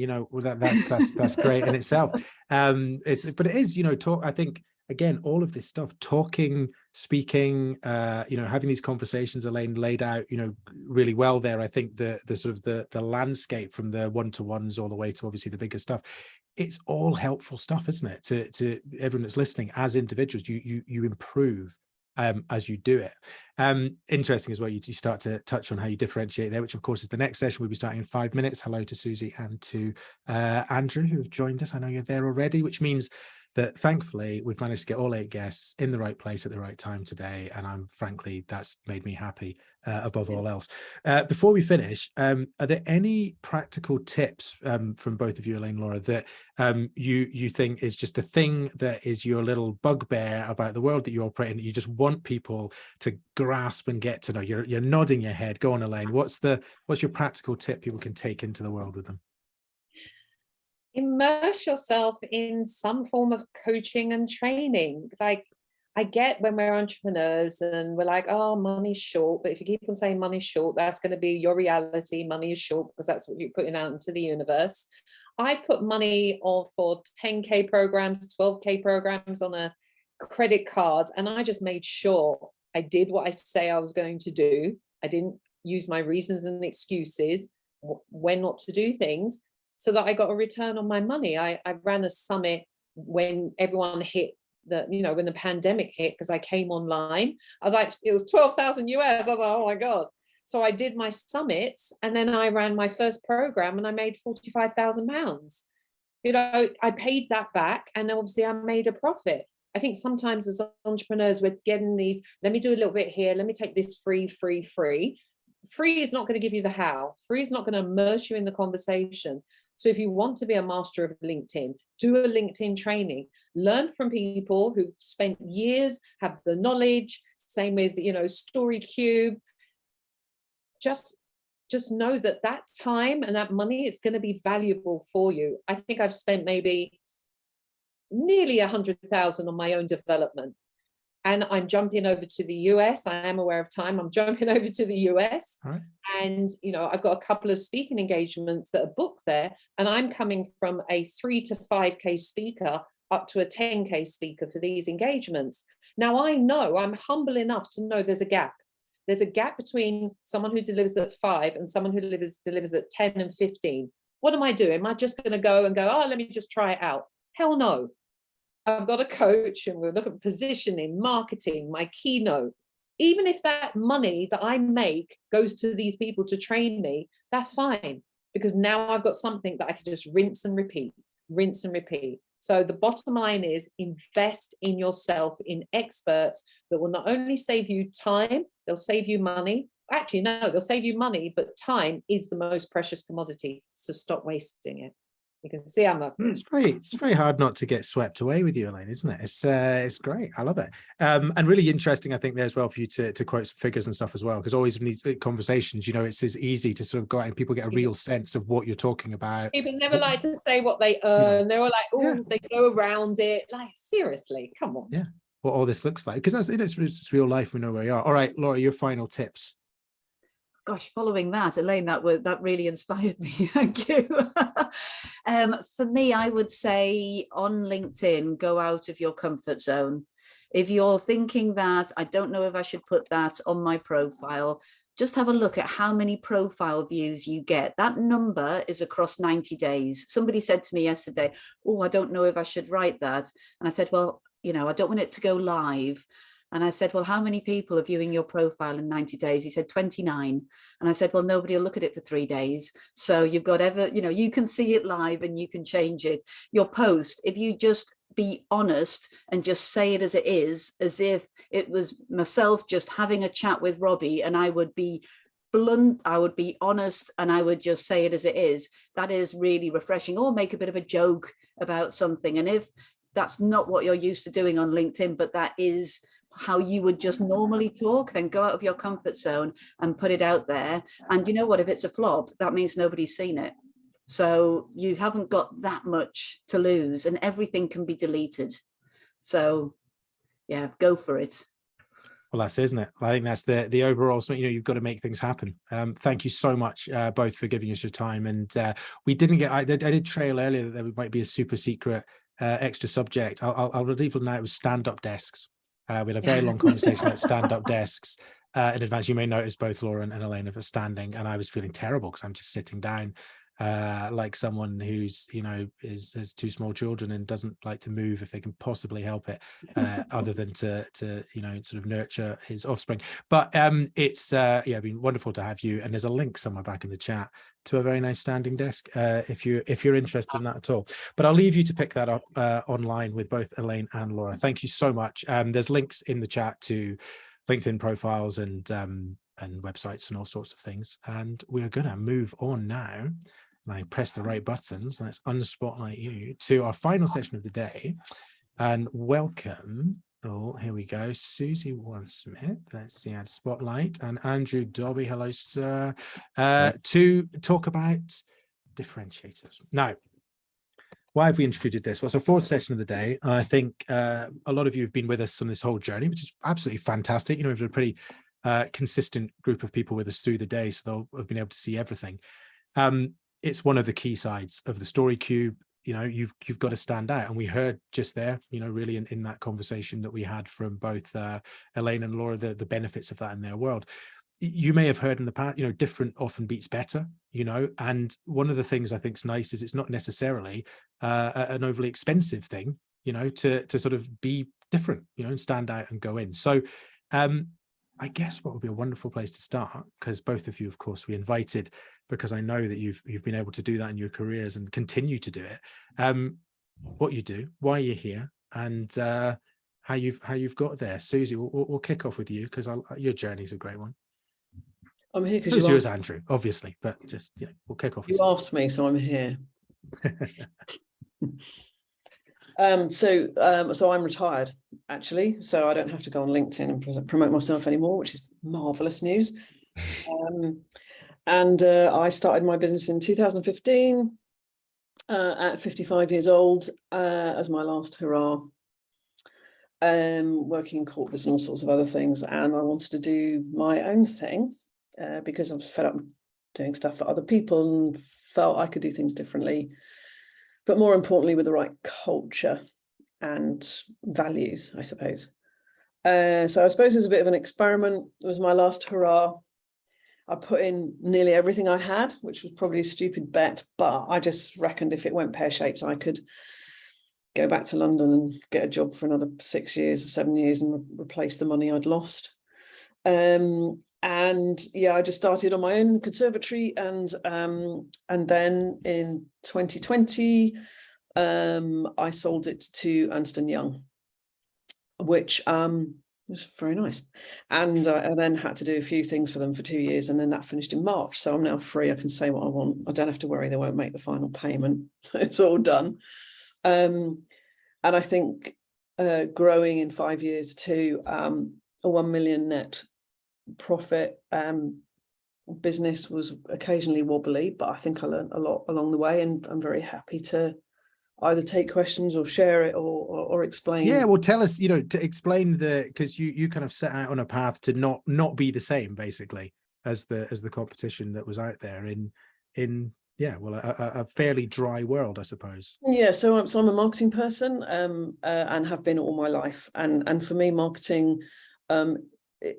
that's great in itself. But it is, talk. I think again, all of this stuff, talking, speaking, having these conversations, Elaine laid out, really well there. I think the sort of the landscape from the one-to-ones all the way to obviously the bigger stuff. It's all helpful stuff, isn't it? To everyone that's listening, as individuals, you improve as you do it. Interesting as well, you start to touch on how you differentiate there, which of course is the next session. We'll be starting in 5 minutes. Hello to Susie and to Andrew, who have joined us. I know you're there already, which means that thankfully we've managed to get all 8 guests in the right place at the right time today. And that's made me happy above all else. Before we finish, are there any practical tips from both of you, Elaine, Laura, that you think is just the thing that is your little bugbear about the world that you operate in, that you just want people to grasp and get to know? You're nodding your head. Go on, Elaine. What's your practical tip people can take into the world with them? Immerse yourself in some form of coaching and training. Like, I get when we're entrepreneurs and we're like, oh, money's short. But if you keep on saying money's short, that's going to be your reality. Money is short because that's what you're putting out into the universe. I've put money for 10K programs, 12K programs on a credit card. And I just made sure I did what I say I was going to do. I didn't use my reasons and excuses when not to do things, so that I got a return on my money. I ran a summit when everyone hit when the pandemic hit, because I came online. I was like, it was 12,000 US. I was like, oh my God. So I did my summits, and then I ran my first program and I made £45,000. I paid that back, and obviously I made a profit. I think sometimes as entrepreneurs, we're getting these, let me do a little bit here, let me take this free. Free is not going to give you the how. Free is not going to immerse you in the conversation. So if you want to be a master of LinkedIn, do a LinkedIn training. Learn from people who've spent years, have the knowledge. Same with, StoryCube. Just know that time and that money is going to be valuable for you. I think I've spent maybe nearly 100,000 on my own development. and I'm jumping over to the US. I am aware of time. I'm jumping over to the US. All right. And, you know, I've got a couple of speaking engagements that are booked there. And I'm coming from a 3 to 5K speaker up to a 10K speaker for these engagements. Now, I know, I'm humble enough to know there's a gap. There's a gap between someone who delivers at 5 and someone who delivers at 10 and 15. What am I doing? Am I just going to go, oh, let me just try it out? Hell no. I've got a coach, and we'll look at positioning, marketing, my keynote. Even if that money that I make goes to these people to train me, that's fine, because now I've got something that I can just rinse and repeat, rinse and repeat. So the bottom line is, invest in yourself, in experts that will not only save you time, they'll save you money. Actually, no, they'll save you money, but time is the most precious commodity. So stop wasting it. You can see I'm a... It's very hard not to get swept away with you, Elaine, isn't it? It's great. I love it. And really interesting, I think, there as well for you to quote some figures and stuff as well, because always in these conversations, you know, it's as easy to sort of go out and people get a real sense of what you're talking about. People never like to say what they earn. They're all like, oh, they go around it. Like, seriously, come on. Yeah, what all this looks like, because that's, you know, it's real life. We know where you are. All right, Laura, your final tips. Gosh, following that, Elaine, that really inspired me. Thank you. For me, I would say on LinkedIn, go out of your comfort zone. If you're thinking that, I don't know if I should put that on my profile, just have a look at how many profile views you get. That number is across 90 days. Somebody said to me yesterday, oh, I don't know if I should write that. And I said, well, you know, I don't want it to go live. And I said, well, how many people are viewing your profile in 90 days? He said 29. And I said, well, nobody will look at it for 3 days. So you've got you know, you can see it live and you can change it. Your post, if you just be honest and just say it as it is, as if it was myself just having a chat with Robbie, and I would be blunt, I would be honest, and I would just say it as it is, that is really refreshing. Or make a bit of a joke about something. And if that's not what you're used to doing on LinkedIn, but that is how you would just normally talk, then go out of your comfort zone and put it out there. And you know what, if it's a flop, that means nobody's seen it. So you haven't got that much to lose, and everything can be deleted. So yeah, go for it. Well, that's, isn't it? I think that's the overall, so, you know, you've got to make things happen. Thank you so much, both, for giving us your time. And we didn't get, I did trail earlier that there might be a super secret extra subject. I'll leave it now. It was stand-up desks. We had a very long conversation about stand-up desks in advance. You may notice both Laura and Elaine are standing, and I was feeling terrible because I'm just sitting down like someone who's, you know, has 2 small children and doesn't like to move if they can possibly help it, other than to you know, sort of nurture his offspring. But it's yeah, been wonderful to have you. And there's a link somewhere back in the chat to a very nice standing desk if you're interested in that at all. But I'll leave you to pick that up online with both Elaine and Laura. Thank you so much. There's links in the chat to LinkedIn profiles and websites and all sorts of things. And we're gonna move on now. And I press the right buttons. Let's unspotlight you to our final session of the day. And welcome, oh, here we go, Susie Warren-Smith. Let's see, add spotlight. And Andrew Dobby, hello, sir, to talk about differentiators. Now, why have we introduced this? Well, it's our 4th session of the day. And I think a lot of you have been with us on this whole journey, which is absolutely fantastic. You know, we've a pretty consistent group of people with us through the day, so they'll have been able to see everything. It's one of the key sides of the story cube. You know, you've got to stand out, and we heard just there, you know, really in that conversation that we had from both Elaine and Laura, the benefits of that in their world. You may have heard in the past, you know, different often beats better, you know, and one of the things I think is nice is it's not necessarily an overly expensive thing, you know, to sort of be different, you know, and stand out and go in. So I guess what would be a wonderful place to start, because both of you, of course, we invited because I know that you've been able to do that in your careers and continue to do it. What you do, why you're here, and how you've got there. Susie, we'll kick off with you, because your journey's a great one. I'm here because you yours, Andrew, obviously, but just, you know, we'll kick off. You asked me, so I'm here. So I'm retired, actually, so I don't have to go on LinkedIn and promote myself anymore, which is marvelous news. And I started my business in 2015 at 55 years old as my last hurrah. working in corporates and all sorts of other things. And I wanted to do my own thing because I was fed up doing stuff for other people and felt I could do things differently, but more importantly, with the right culture and values, I suppose. So I suppose it was a bit of an experiment. It was my last hurrah. I put in nearly everything I had, which was probably a stupid bet, but I just reckoned if it went pear-shaped, I could go back to London and get a job for another 6 years or 7 years and replace the money I'd lost. And yeah, I just started on my own conservatory, and then in 2020, I sold it to Ernst & Young, which was very nice. And I then had to do a few things for them for 2 years, and then that finished in March. So I'm now free. I can say what I want. I don't have to worry they won't make the final payment. So it's all done. And I think growing in 5 years to a 1 million net profit business was occasionally wobbly, but I think I learned a lot along the way, and I'm very happy to either take questions or share it or explain. Yeah, well, tell us, to explain because you kind of set out on a path to not be the same basically as the competition that was out there in a fairly dry world, I suppose. Yeah, so I'm a marketing person and have been all my life, and for me, marketing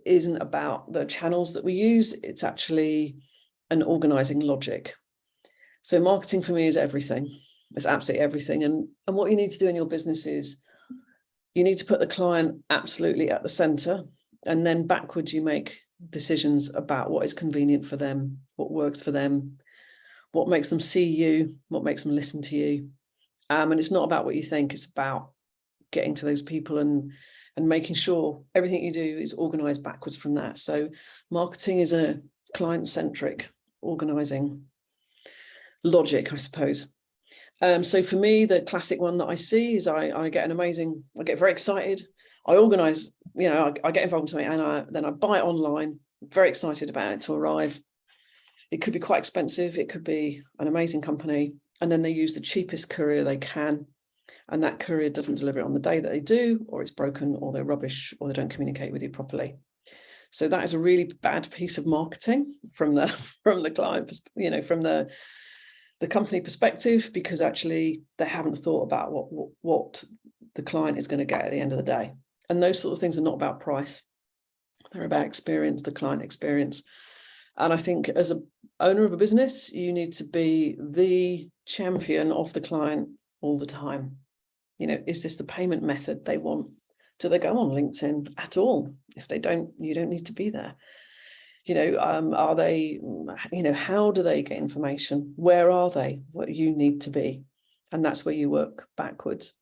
isn't about the channels that we use. It's actually an organizing logic. So marketing for me is everything. It's absolutely everything. And what you need to do in your business is you need to put the client absolutely at the center, and then backwards you make decisions about what is convenient for them, what works for them, what makes them see you, what makes them listen to you. And it's not about what you think, it's about getting to those people and making sure everything you do is organized backwards from that. So marketing is a client-centric organizing logic, I suppose. So for me, the classic one that I see is I get very excited. I organize, I get involved in something, and then I buy it online, very excited about it to arrive. It could be quite expensive. It could be an amazing company. And then they use the cheapest courier they can. And that courier doesn't deliver it on the day that they do, or it's broken, or they're rubbish, or they don't communicate with you properly. So that is a really bad piece of marketing from the client, from the company perspective, because actually they haven't thought about what the client is going to get at the end of the day. And those sort of things are not about price. They're about experience, the client experience. And I think as an owner of a business, you need to be the champion of the client all the time. Is this the payment method they want? Do they go on LinkedIn at all? If they don't, you don't need to be there. Are they, how do they get information? Where are they? What you need to be? And that's where you work backwards.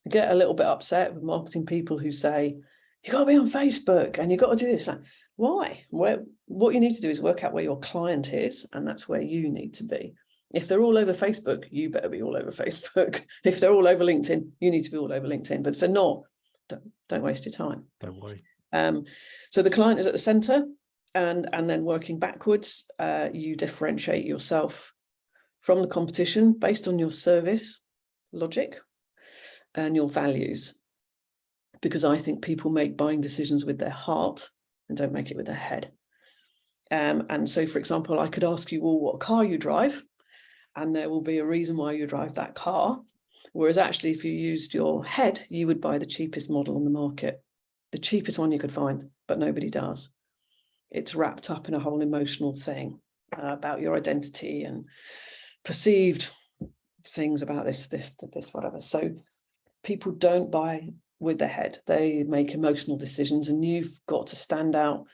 I get a little bit upset with marketing people who say, you got to be on Facebook and you got to do this. Like, why? What you need to do is work out where your client is, and that's where you need to be. If they're all over Facebook, you better be all over Facebook. If they're all over LinkedIn, you need to be all over LinkedIn. But if they're not, don't waste your time. Don't worry. So the client is at the center, and then working backwards, you differentiate yourself from the competition based on your service logic and your values. Because I think people make buying decisions with their heart and don't make it with their head. And so, for example, I could ask you all what car you drive, and there will be a reason why you drive that car. Whereas actually, if you used your head, you would buy the cheapest model on the market, the cheapest one you could find, but nobody does. It's wrapped up in a whole emotional thing about your identity and perceived things about this, whatever. So people don't buy with their head. They make emotional decisions, and you've got to stand out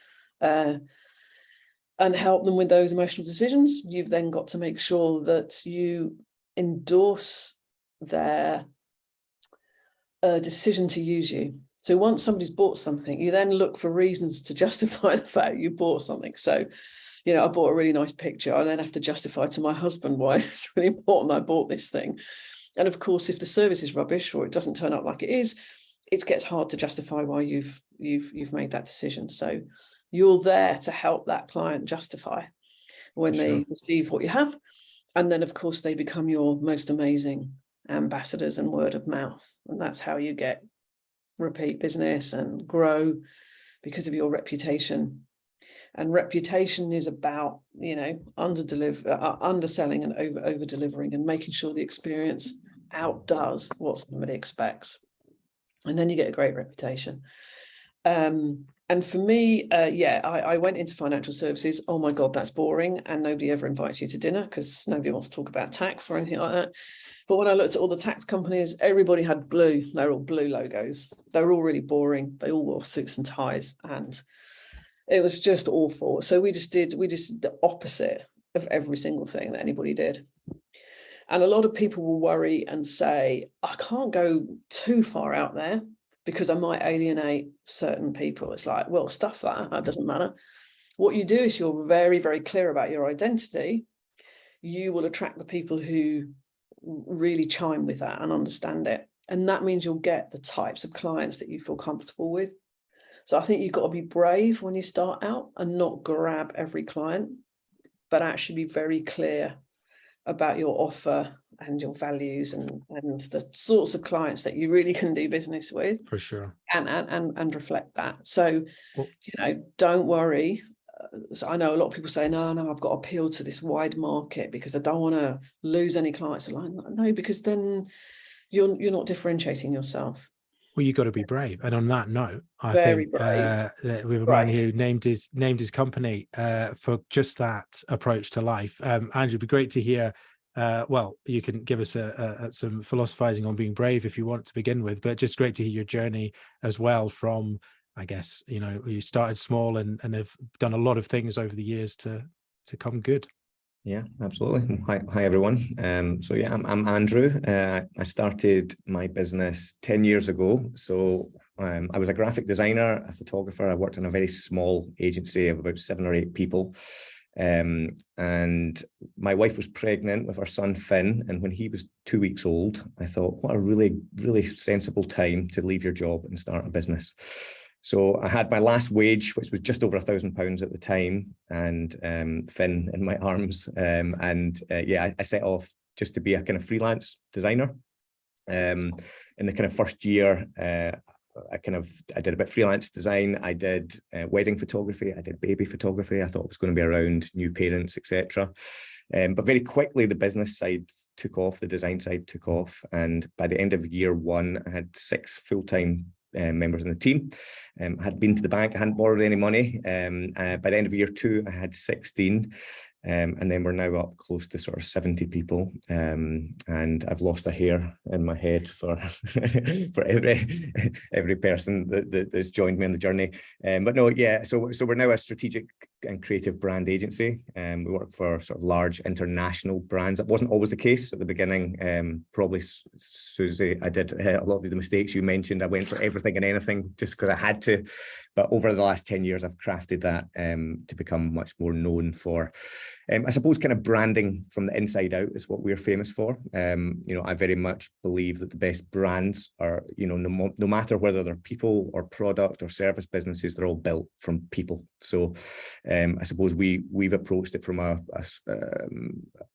and help them with those emotional decisions. You've then got to make sure that you endorse their decision to use you. So once somebody's bought something, you then look for reasons to justify the fact you bought something. So, I bought a really nice picture. I then have to justify to my husband why it's really important I bought this thing. And of course, if the service is rubbish or it doesn't turn out like it is, it gets hard to justify why you've made that decision. So you're there to help that client justify when they receive what you have. And then, of course, they become your most amazing ambassadors and word of mouth. And that's how you get repeat business and grow because of your reputation. And reputation is about, underselling and over delivering and making sure the experience outdoes what somebody expects. And then you get a great reputation. And for me, I went into financial services. Oh my God, that's boring. And nobody ever invites you to dinner because nobody wants to talk about tax or anything like that. But when I looked at all the tax companies, everybody had blue. They're all blue logos. They're all really boring. They all wore suits and ties, and it was just awful. So we just did the opposite of every single thing that anybody did. And a lot of people will worry and say, I can't go too far out there because I might alienate certain people. It's like, well, stuff that doesn't matter. What you do is you're very, very clear about your identity. You will attract the people who really chime with that and understand it. And that means you'll get the types of clients that you feel comfortable with. So I think you've got to be brave when you start out and not grab every client, but actually be very clear about your offer and your values and the sorts of clients that you really can do business with. For sure. And reflect that. So, don't worry. So I know a lot of people say, no, I've got to appeal to this wide market because I don't want to lose any clients. Like, no, because then you're not differentiating yourself. Well, you've got to be brave. And on that note, I Very think brave. we have a man who named his company for just that approach to life. Andrew, it'd be great to hear. Well, you can give us some philosophizing on being brave if you want to begin with, but just great to hear your journey as well from, I guess, you started small and have done a lot of things over the years to come good. Yeah, absolutely. Hi everyone. So yeah, I'm Andrew. I started my business 10 years ago. So I was a graphic designer, a photographer. I worked in a very small agency of about 7 or 8 people. And my wife was pregnant with our son Finn, and when he was 2 weeks old, I thought, what a really, really sensible time to leave your job and start a business. So I had my last wage, which was just over £1,000 at the time, and Finn in my arms. I set off just to be a kind of freelance designer. In the kind of first year, I did a bit of freelance design. I did wedding photography. I did baby photography. I thought it was going to be around new parents, etc. But very quickly, the business side took off, the design side took off. And by the end of year 1, I had 6 full-time members in the team. I had been to the bank, I hadn't borrowed any money. By the end of year 2, I had 16. And then we're now up close to sort of 70 people. And I've lost a hair in my head for every person that's joined me on the journey. But no, yeah, so we're now a strategic and creative brand agency. We work for sort of large international brands. That wasn't always the case at the beginning. Probably, Susie, I did a lot of the mistakes you mentioned. I went for everything and anything just because I had to. But over the last 10 years, I've crafted that to become much more known for, I suppose, kind of branding from the inside out is what we're famous for. I very much believe that the best brands are, no matter whether they're people or product or service businesses, they're all built from people. So I suppose we've approached it from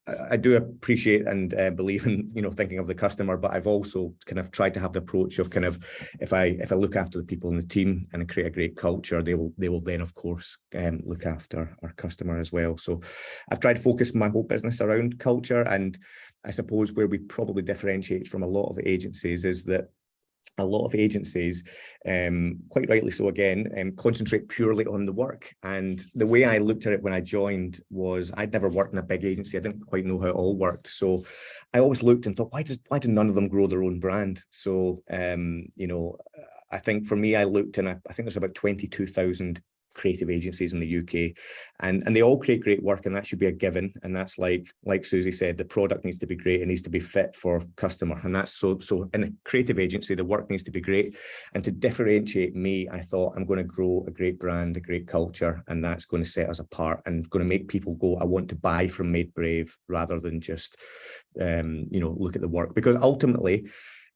I do appreciate and believe in, thinking of the customer, but I've also kind of tried to have the approach of kind of, if I look after the people in the team and create a great culture, they will then, of course, look after our customer as well. So I've tried to focus my whole business around culture. And I suppose where we probably differentiate from a lot of agencies is that a lot of agencies, quite rightly so again, concentrate purely on the work. And the way I looked at it when I joined was I'd never worked in a big agency. I didn't quite know how it all worked. So I always looked and thought, why did none of them grow their own brand? So, I think for me, I looked and I think there's about 22,000 creative agencies in the UK, and they all create great work, and that should be a given. And that's like Susie said, the product needs to be great, it needs to be fit for customer, and that's so in a creative agency, the work needs to be great. And to differentiate me, I thought, I'm going to grow a great brand, a great culture, and that's going to set us apart and going to make people go, I want to buy from Made Brave, rather than just look at the work. Because ultimately,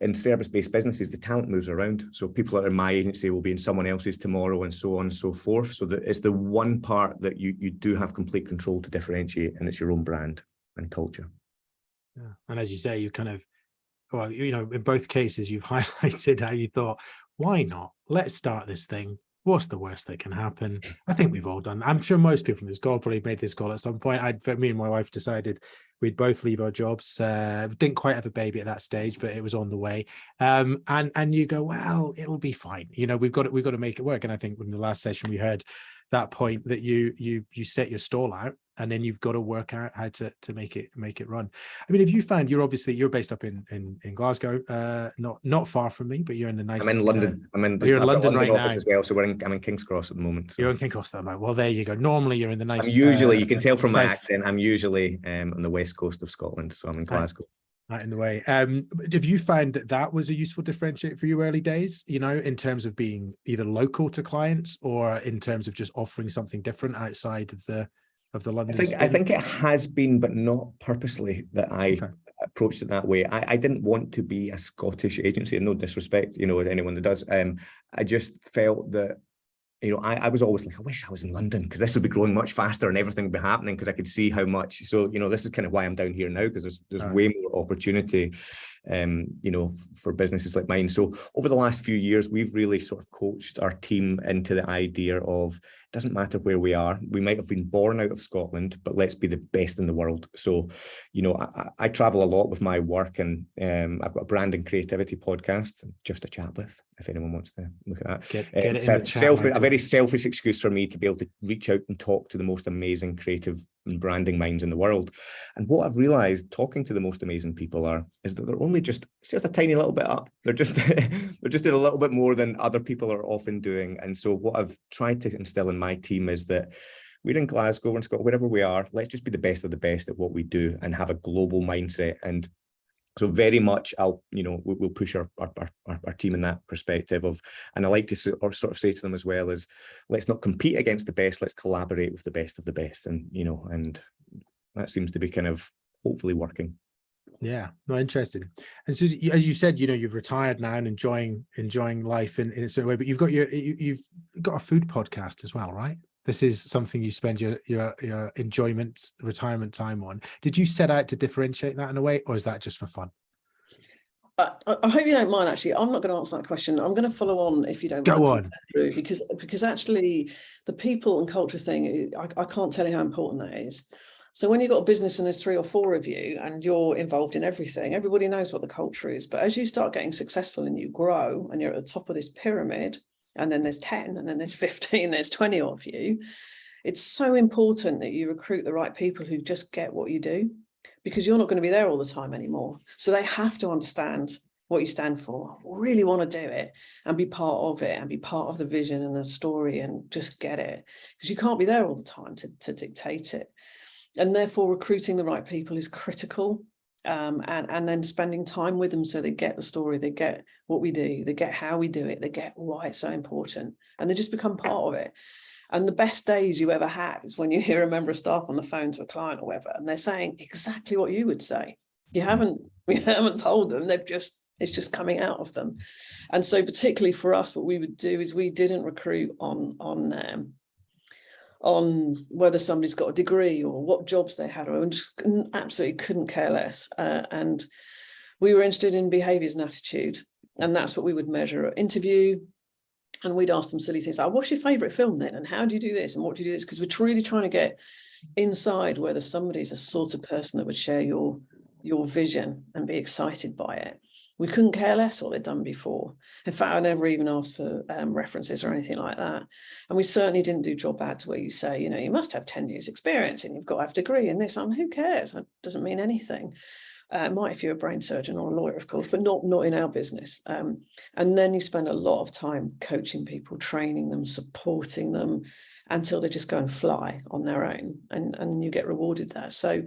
in service-based businesses, the talent moves around. So people that are in my agency will be in someone else's tomorrow, and so on and so forth. So that it's the one part that you do have complete control to differentiate, and it's your own brand and culture. Yeah. And as you say, you kind of, well, in both cases, you've highlighted how you thought, why not? Let's start this thing. What's the worst that can happen? I think we've all done. I'm sure most people in this call probably made this call at some point. Me and my wife decided we'd both leave our jobs. We didn't quite have a baby at that stage, but it was on the way. And you go, well, it'll be fine. You know, we've got to make it work. And I think in the last session we heard that point that you set your stall out, and then you've got to work out how to make it run. I mean, if you found, you're based up in Glasgow, not far from me, but you're in the nice. I'm in London. You're in London right office now as well. So I'm in King's Cross at the moment. So. You're in King's Cross at the moment. Well, there you go. Normally you're in the nice. I'm usually, you can tell from my south, accent, I'm usually on the west coast of Scotland. So I'm in Glasgow. Right in the way. Have you found that was a useful differentiator for you early days, you know, in terms of being either local to clients or in terms of just offering something different outside of the London? I think it has been, but not purposely that I approached it that way. I didn't want to be a Scottish agency, and no disrespect, you know, to anyone that does. I just felt that, you know, I was always like, I wish I was in London because this would be growing much faster and everything would be happening because I could see how much. So, you know, this is kind of why I'm down here now, because there's way more opportunity, you know, for businesses like mine. So over the last few years, we've really sort of coached our team into the idea of, it doesn't matter where we are. We might have been born out of Scotland, but let's be the best in the world. So, you know, I travel a lot with my work, and I've got a brand and creativity podcast, Just a Chat With, if anyone wants to look at that. Get it It's in the chat, a very selfish excuse for me to be able to reach out and talk to the most amazing creative and branding minds in the world. And what I've realized talking to the most amazing people is that they're only it's just a tiny little bit up. They're just they're just doing a little bit more than other people are often doing. And so what I've tried to instill in my team is that we're in Glasgow, we're in Scotland, wherever we are, let's just be the best of the best at what we do and have a global mindset. And so very much we'll push our team in that perspective of, and I like to sort of say to them as well is, let's not compete against the best, let's collaborate with the best of the best. And, you know, and that seems to be kind of hopefully working. Yeah, no, interesting. And so, as you said, you know, you've retired now and enjoying life in a certain way, but you've got a food podcast as well, right? This is something you spend your enjoyment, retirement time on. Did you set out to differentiate that in a way, or is that just for fun? I hope you don't mind, actually. I'm not going to answer that question. I'm going to follow on, if you don't mind. Go on. Andrew, because actually the people and culture thing, I can't tell you how important that is. So when you've got a business and there's 3 or 4 of you and you're involved in everything, everybody knows what the culture is. But as you start getting successful and you grow and you're at the top of this pyramid, and then there's 10, and then there's 15, there's 20 of you, it's so important that you recruit the right people who just get what you do, because you're not going to be there all the time anymore. So they have to understand what you stand for, really want to do it and be part of it and be part of the vision and the story and just get it, because you can't be there all the time to dictate it. And therefore recruiting the right people is critical. And then spending time with them so they get the story, they get what we do, they get how we do it, they get why it's so important, and they just become part of it. And the best days you ever have is when you hear a member of staff on the phone to a client or whatever, and they're saying exactly what you would say. You haven't told them, it's just coming out of them. And so particularly for us, what we would do is we didn't recruit on whether somebody's got a degree or what jobs they had, or just absolutely couldn't care less. And we were interested in behaviours and attitude, and that's what we would measure at interview. And we'd ask them silly things like, what's your favourite film then? And how do you do this? And what do you do this? Because we're really trying to get inside whether somebody's a sort of person that would share your vision and be excited by it. We couldn't care less what they'd done before. In fact, I never even asked for references or anything like that. And we certainly didn't do job ads where you say, you know, you must have 10 years experience and you've got to have a degree in this. Who cares? That doesn't mean anything. It might if you're a brain surgeon or a lawyer, of course, but not in our business. And then you spend a lot of time coaching people, training them, supporting them until they just go and fly on their own, and you get rewarded that. So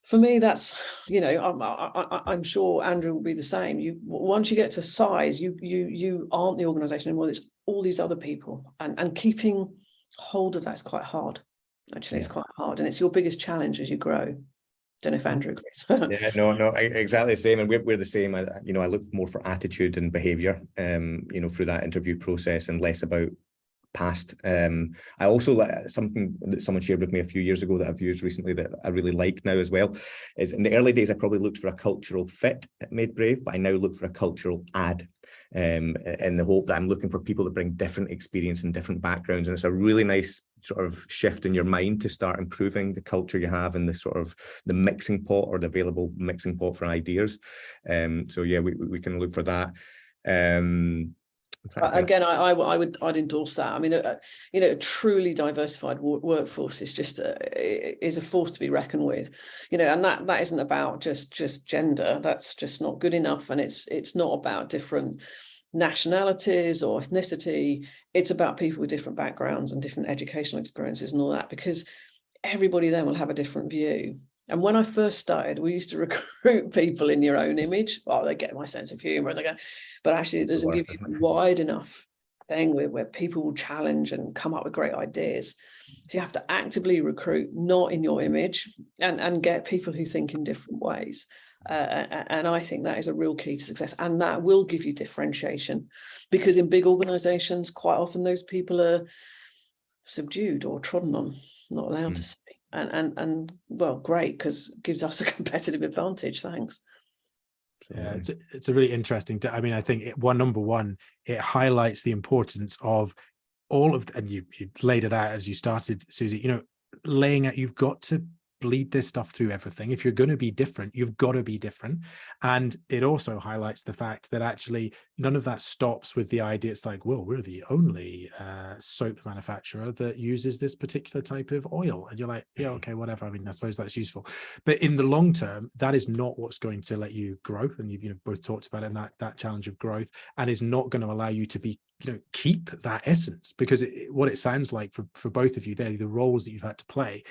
for me, that's, you know, I'm sure Andrew will be the same. Once you get to size, you aren't the organisation anymore. There's all these other people, and keeping hold of that's quite hard. Actually, it's quite hard, and it's your biggest challenge as you grow. Don't know if Andrew agrees. Yeah, no, exactly the same, and we're the same. I look more for attitude and behaviour, through that interview process, and less about past. I also like something that someone shared with me a few years ago that I've used recently that I really like now as well, is in the early days I probably looked for a cultural fit at Made Brave, but I now look for a cultural add. in the hope that I'm looking for people that bring different experience and different backgrounds. And it's a really nice sort of shift in your mind to start improving the culture you have and the sort of the mixing pot or the available mixing pot for ideas. So yeah, we can look for that. Again, I'd endorse that. I mean, a truly diversified workforce is just is a force to be reckoned with, and that isn't about just gender. That's just not good enough, and it's not about different nationalities or ethnicity. It's about people with different backgrounds and different educational experiences and all that, because everybody then will have a different view. And when I first started, we used to recruit people in your own image. Well, they get my sense of humor, and they go, but actually it doesn't give you a wide enough thing where people will challenge and come up with great ideas. So you have to actively recruit, not in your image, and get people who think in different ways. And I think that is a real key to success. And that will give you differentiation, because in big organizations, quite often those people are subdued or trodden on, not allowed to speak. And well, great, because it gives us a competitive advantage. Thanks. Yeah, it's a really interesting. I mean, I think number one, it highlights the importance of all of, and you laid it out as you started, Susie. Laying out, you've got to bleed this stuff through everything. If you're going to be different, you've got to be different. And it also highlights the fact that actually none of that stops with the idea. It's like, well, we're the only soap manufacturer that uses this particular type of oil. And you're like, yeah, okay, whatever. I mean, I suppose that's useful. But in the long term, that is not what's going to let you grow. And you've both talked about it, and that challenge of growth, and is not going to allow you to be, keep that essence, because what it sounds like for both of you there, the roles that you've had to play.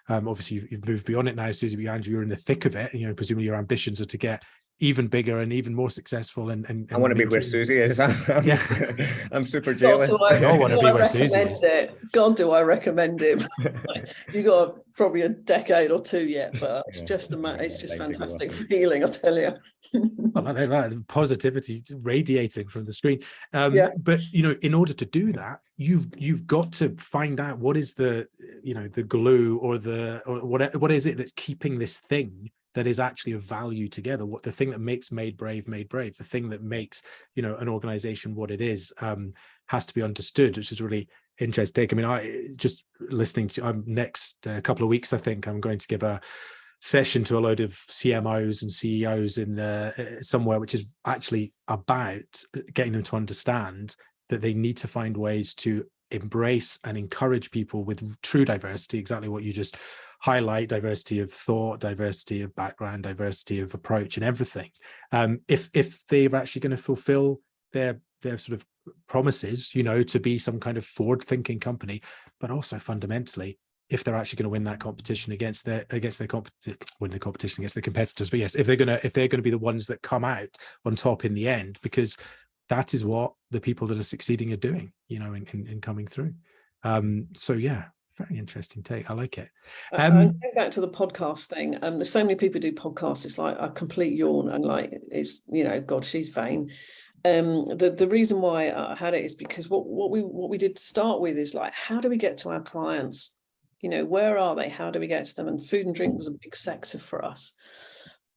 Obviously, you've moved beyond it now, Susie, but Andrew, you're in the thick of it. Presumably your ambitions are to get even bigger and even more successful. And I want to be where Susie is. I'm super jealous. We all want to be where Susie is. God, do I recommend it? You got probably a decade or two yet, but it's just fantastic feeling, I tell you. Well, that positivity radiating from the screen. But in order to do that, you've got to find out what is the the glue or what is it that's keeping this thing that is actually of value together. What the thing that makes Made Brave, the thing that makes an organization what it is, has to be understood, which is really interesting. I mean, I just listening to next couple of weeks, I think I'm going to give a session to a load of CMOs and CEOs in somewhere, which is actually about getting them to understand that they need to find ways to embrace and encourage people with true diversity, exactly what you just highlight: diversity of thought, diversity of background, diversity of approach, and everything. If they're actually going to fulfill their sort of promises, to be some kind of forward-thinking company, but also fundamentally, if they're actually going to win that competition against their competition against the competitors. But yes, if they're going to be the ones that come out on top in the end, because that is what the people that are succeeding are doing, in coming through. So yeah, very interesting take. I like it. Going back to the podcast thing, there's so many people do podcasts. It's like a complete yawn, and like it's God, she's vain. The reason why I had it is because what we did to start with is like, how do we get to our clients? Where are they? How do we get to them? And food and drink was a big sector for us.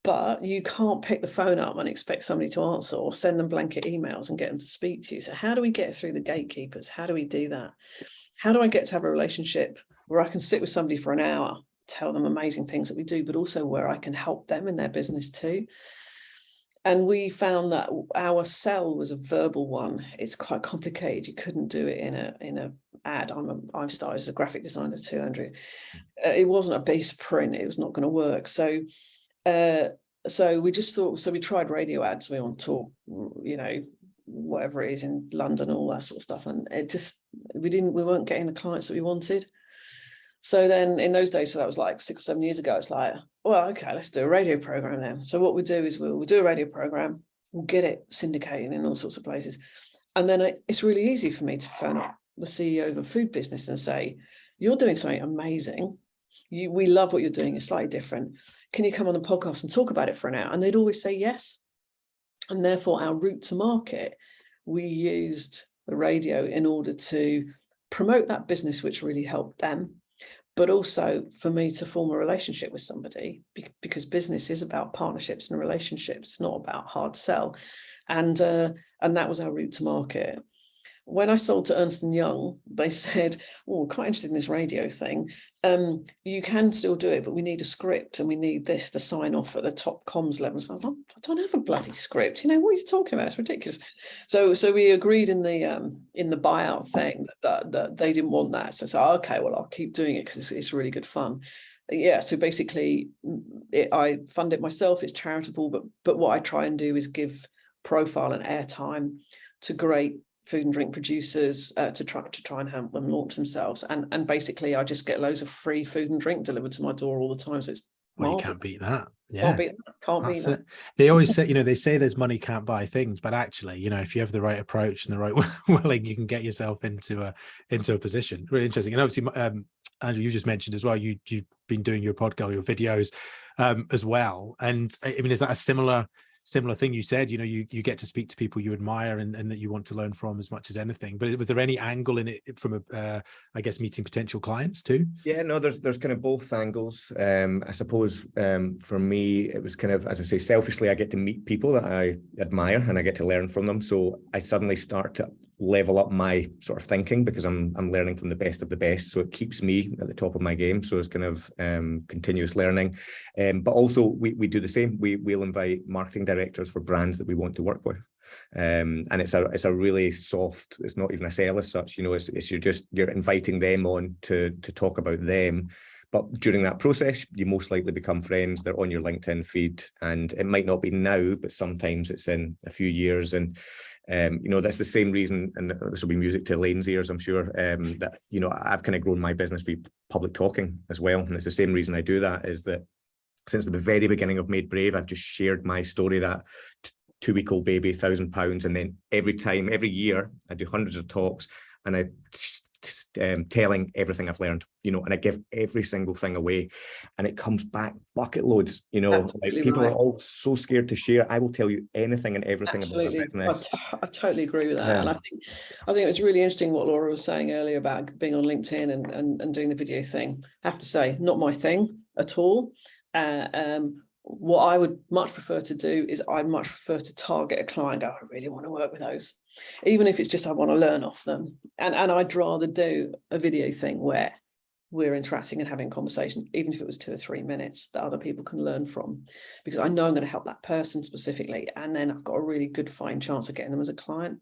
But you can't pick the phone up and expect somebody to answer, or send them blanket emails and get them to speak to you. So how do we get through the gatekeepers? How do we do that? How do I get to have a relationship where I can sit with somebody for an hour, tell them amazing things that we do, but also where I can help them in their business too? And we found that our sell was a verbal one. It's quite complicated. You couldn't do it in a ad. I've started as a graphic designer too, Andrew. It wasn't a base print. It was not going to work. So we just thought. So we tried radio ads. We on tour, whatever it is in London, all that sort of stuff. And it just we weren't getting the clients that we wanted. So then in those days, so that was like 6 or 7 years ago, it's like, well, okay, let's do a radio program then. So what we do is we'll do a radio program, we'll get it syndicated in all sorts of places. And then it's really easy for me to phone up the CEO of a food business and say, you're doing something amazing. We love what you're doing. It's slightly different. Can you come on the podcast and talk about it for an hour? And they'd always say yes. And therefore our route to market, we used the radio in order to promote that business, which really helped them. But also for me to form a relationship with somebody, because business is about partnerships and relationships, not about hard sell. And that was our route to market. When I sold to Ernst & Young, they said, oh, quite interested in this radio thing. You can still do it, but we need a script and we need this to sign off at the top comms level. So I was like, I don't have a bloody script. You know, what are you talking about? It's ridiculous. So we agreed in the buyout thing that they didn't want that. So I said, okay, well, I'll keep doing it because it's really good fun. Yeah, so basically I fund it myself. It's charitable, but what I try and do is give profile and airtime to great food and drink producers to try and help them launch themselves, and basically I just get loads of free food and drink delivered to my door all the time. So it's well, you can't beat that. Yeah, can't beat that. They always say, they say there's money can't buy things, but actually, if you have the right approach and the right willing, you can get yourself into a position. Really interesting. And obviously, Andrew, you just mentioned as well, you've been doing your podcast, your videos as well. And I mean, is that a similar thing? You said, you get to speak to people you admire and that you want to learn from as much as anything. But was there any angle in it from I guess meeting potential clients too? Yeah, no, there's kind of both angles. I suppose for me, it was kind of, as I say, selfishly, I get to meet people that I admire and I get to learn from them. So I suddenly start to level up my sort of thinking because I'm learning from the best of the best. So it keeps me at the top of my game. So it's kind of continuous learning. But also we do the same. We'll invite marketing directors for brands that we want to work with. And it's a really soft, it's not even a sale as such, it's you're inviting them on to talk about them. But during that process, you most likely become friends. They're on your LinkedIn feed, and it might not be now, but sometimes it's in a few years. And that's the same reason, and this will be music to Elaine's ears, I'm sure, that I've kind of grown my business through public talking as well. And it's the same reason I do that, is that since the very beginning of Made Brave, I've just shared my story, that 2-week-old baby, £1,000, and then every year I do hundreds of talks, and I telling everything I've learned, and I give every single thing away, and it comes back bucket loads. Like people are all so scared to share. I will tell you anything and everything about my business. I totally agree with that. And I think it was really interesting what Laura was saying earlier about being on LinkedIn and doing the video thing. I have to say, not my thing at all. What I would much prefer to do is I'd much prefer to target a client. I really want to work with those, even if it's just I want to learn off them. And I'd rather do a video thing where we're interacting and having a conversation, even if it was 2 or 3 minutes, that other people can learn from, because I know I'm going to help that person specifically, and then I've got a really good fine chance of getting them as a client.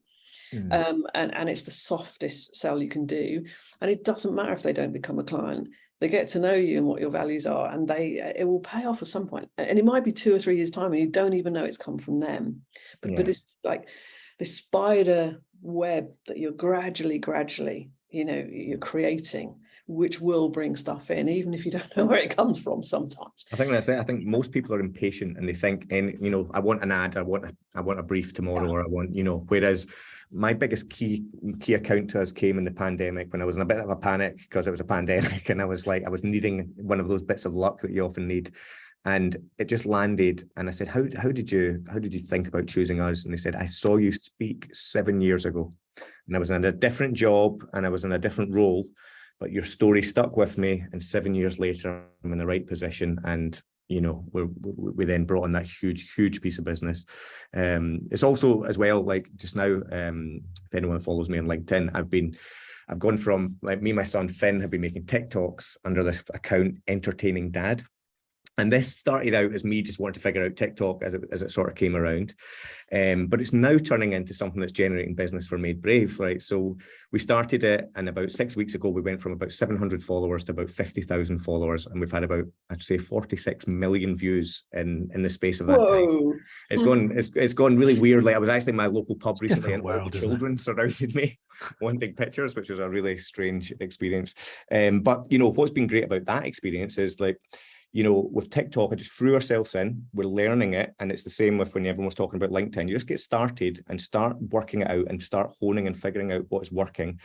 And it's the softest sell you can do, and it doesn't matter if they don't become a client. They get to know you and what your values are, and it will pay off at some point. And it might be 2 or 3 years' time, and you don't even know it's come from them. But this, like this spider web that you're gradually, you're creating, which will bring stuff in, even if you don't know where it comes from sometimes. I think that's it. I think most people are impatient, and they think, I want an ad, I want a brief tomorrow, or I want, whereas my biggest key account to us came in the pandemic, when I was in a bit of a panic because it was a pandemic, and I was needing one of those bits of luck that you often need. And it just landed, and I said, how did you think about choosing us? And they said, I saw you speak 7 years ago, and I was in a different job and I was in a different role, but your story stuck with me, and 7 years later I'm in the right position, and we then brought on that huge piece of business. It's also as well, like just now, if anyone follows me on LinkedIn, I've gone from, like, me and my son Finn have been making TikToks under the account Entertaining Dad. And this started out as me just wanting to figure out TikTok as it sort of came around. But it's now turning into something that's generating business for Made Brave, right? So we started it, and about 6 weeks ago, we went from about 700 followers to about 50,000 followers. And we've had about, I'd say, 46 million views in the space of that time. It's gone really weird. Like, I was actually in my local pub recently, and all the children surrounded me wanting pictures, which was a really strange experience. But what's been great about that experience is, like, with TikTok, I just threw ourselves in, we're learning it. And it's the same with when everyone was talking about LinkedIn. You just get started and start working it out and start honing and figuring out what is working.